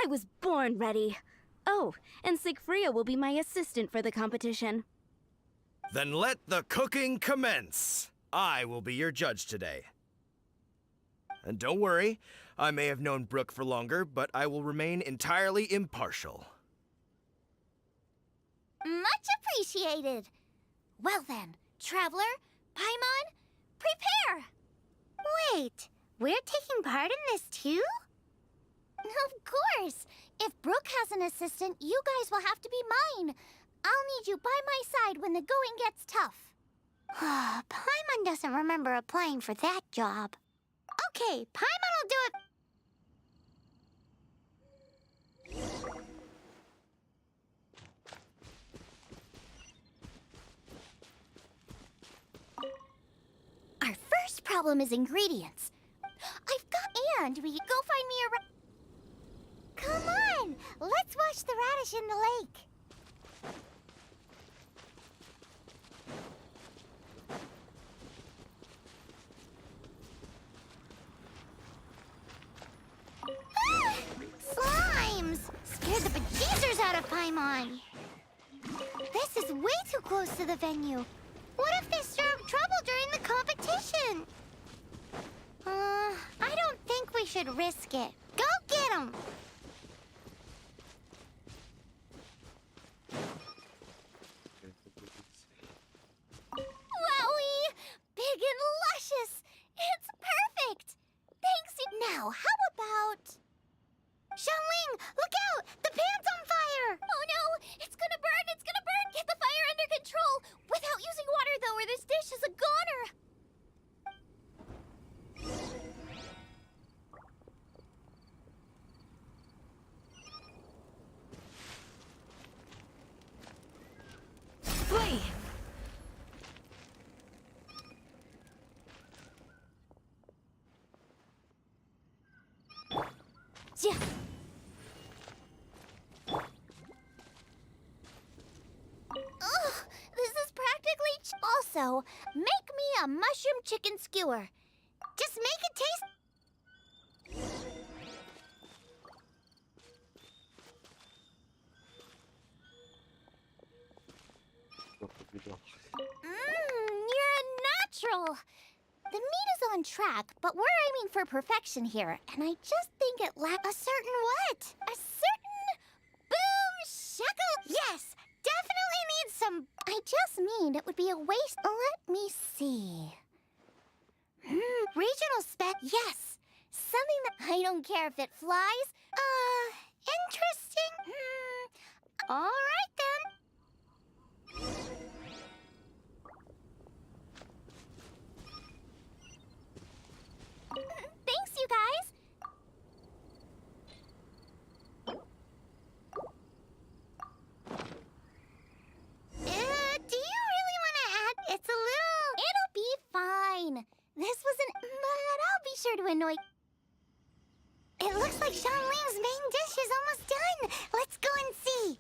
O: was born ready. Oh, and Sigfria will be my assistant for the competition.
N: Then let the cooking commence. I will be your judge today. And don't worry, I may have known Brooke for longer, but I will remain entirely impartial.
H: Much appreciated. Well then, Traveler, Paimon, prepare! Wait, we're taking part in this too? Of course! If Brooke has an assistant, you guys will have to be mine. I'll need you by my side when the going gets tough. Paimon doesn't remember applying for that job. Okay, Paimon will do it. Our first problem is ingredients. I've got and we go find me a Come on, let's wash the radish in the lake. Ah! Slimes! Scared the bejesus out of Paimon. This is way too close to the venue. What if they stir up trouble during the competition? I don't think we should risk it. Go get them! Wowie! Big and luscious! It's perfect! Thanks. Now, how about... Xiangling, look out! The pan's on fire! Oh no! It's gonna burn! It's gonna burn! Get the fire under control! Without using water, though, or this dish is a goner!
O: Flee!
H: Yeah. Ugh, this is practically also, make me a mushroom chicken skewer. Just make it taste... you're a natural. The meat is on track, but we're aiming for perfection here, and I just think it lacks a certain what? A certain boom shackle. Yes, definitely needs some. I just mean it would be a waste. Let me see. Regional spec. Yes, something that I don't care if it flies. Interesting. All right then. Thanks, you guys! Do you really want to add? It's a little... It'll be fine. This wasn't... But I'll be sure to annoy... It looks like Xiangling's main dish is almost done. Let's go and see.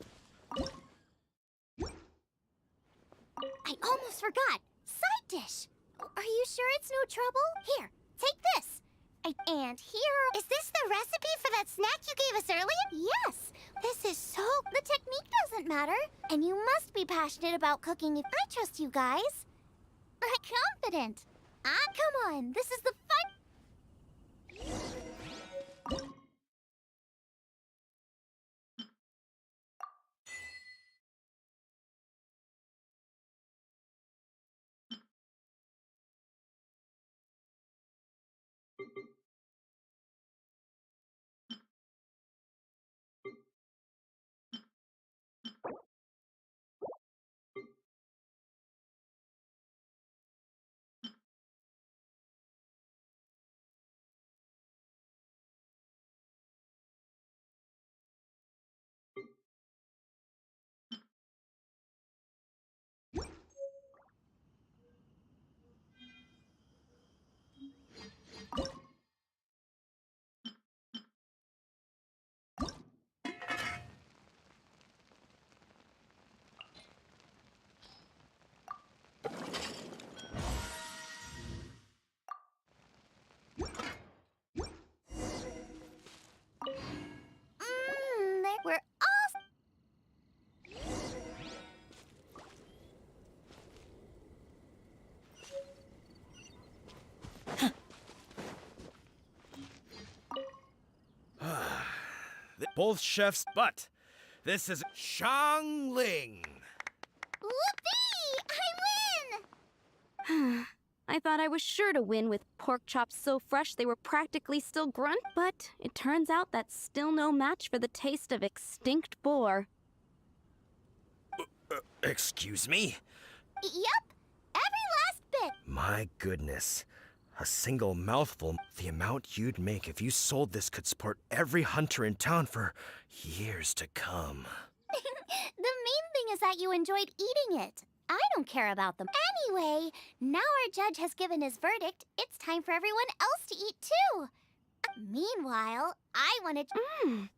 H: I almost forgot. Side dish. Are you sure it's no trouble? Here, take this. And here... Is this the recipe for that snack you gave us earlier? Yes. This is so... The technique doesn't matter. And you must be passionate about cooking if I trust you guys. I'm confident. Come on. This is the fun...
N: both chefs, but this is Shang Ling.
H: Whoopee! I win!
O: I thought I was sure to win with pork chops so fresh they were practically still grunt, but it turns out that's still no match for the taste of extinct boar.
N: Excuse me?
H: Yep, every last bit.
N: My goodness. A single mouthful, the amount you'd make if you sold this could support every hunter in town for years to come.
H: The main thing is that you enjoyed eating it. I don't care about them. Anyway, now our judge has given his verdict. It's time for everyone else to eat too. Meanwhile, I wanted to...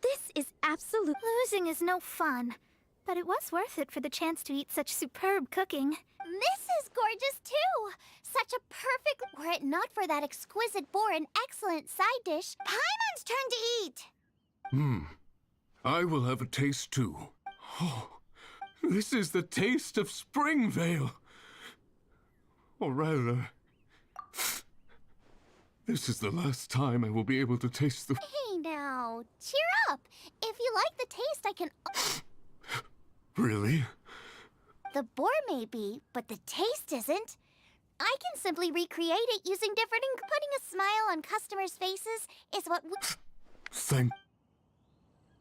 O: This is absolute...
I: Losing is no fun, but it was worth it for the chance to eat such superb cooking.
H: This is gorgeous too. Such a perfect... Were it not for that exquisite boar and excellent side dish, Paimon's turn to eat.
D: I will have a taste too. Oh, this is the taste of Springvale. Or rather, this is the last time I will be able to taste the...
H: Hey now, cheer up. If you like the taste, I can...
D: Really?
H: The boar may be, but the taste isn't. I can simply recreate it using different... Putting a smile on customers' faces is what we...
D: Thank...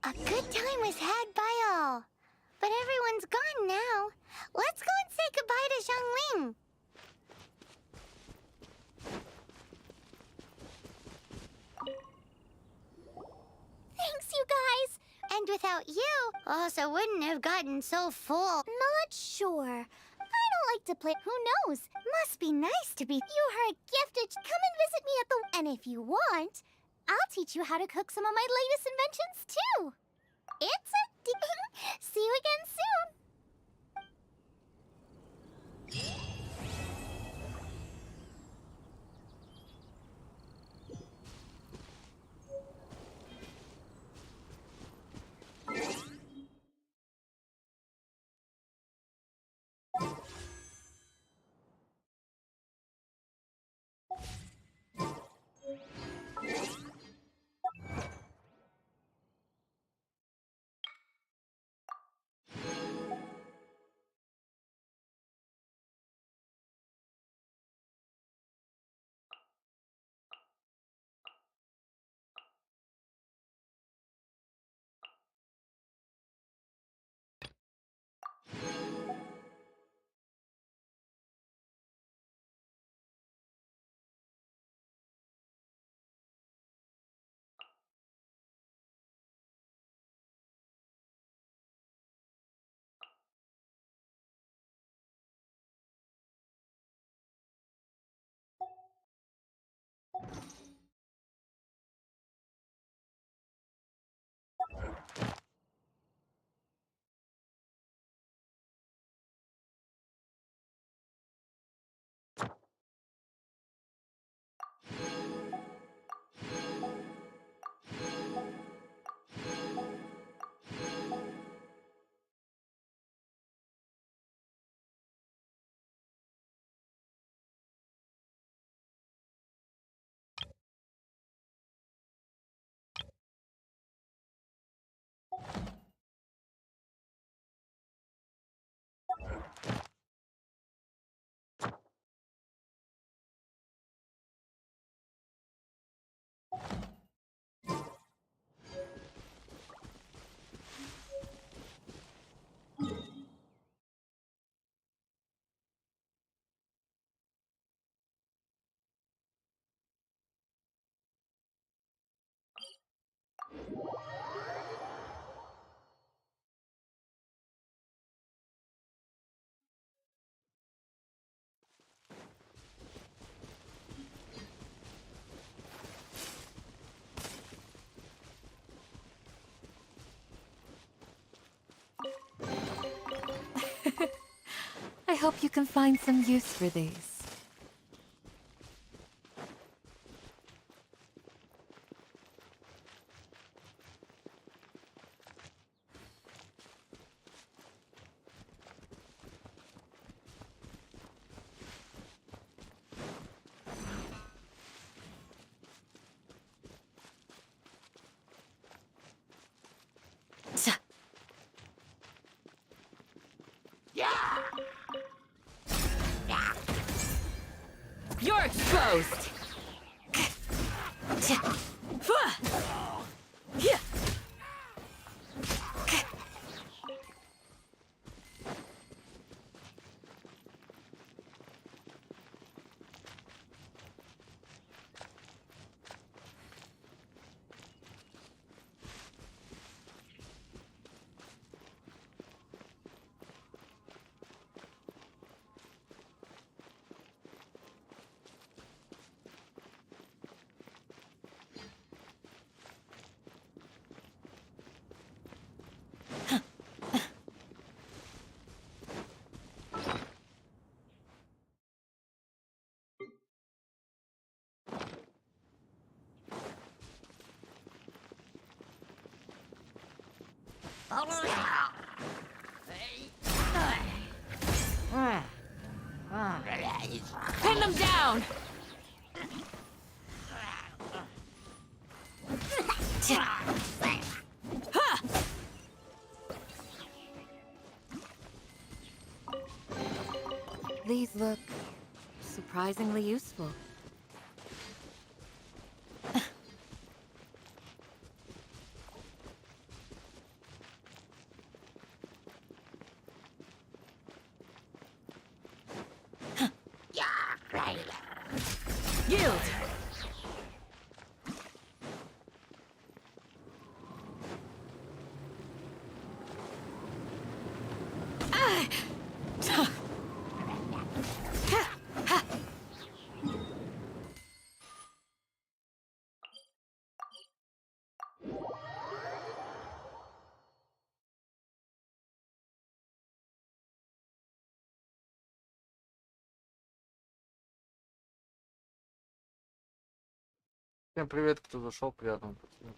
H: A good time was had by all. But everyone's gone now. Let's go and say goodbye to Xiangling. Thanks, you guys. And without you, also wouldn't have gotten so full. Not sure. I don't like to play. Who knows? Must be nice to be. You are gifted. Come and visit me at the... And if you want, I'll teach you how to cook some of my latest inventions, too. It's a... See you again soon.
A: I hope you can find some use for these. You're exposed! Pin them down!
G: These look surprisingly useful.
A: Yield!
C: Всем привет, кто зашел, приятного просмотра.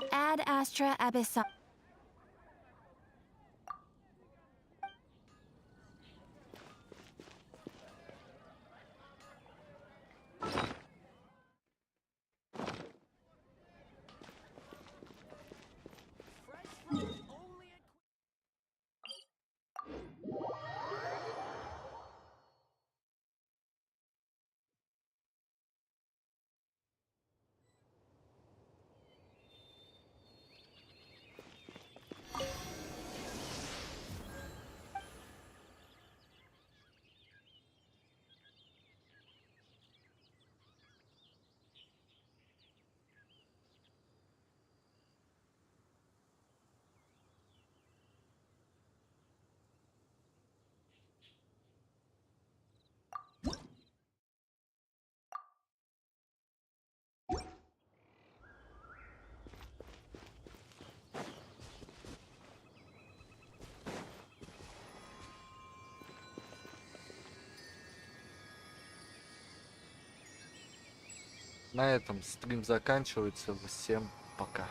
A: Ad Astra Abyssal.
C: На этом стрим заканчивается. Всем пока.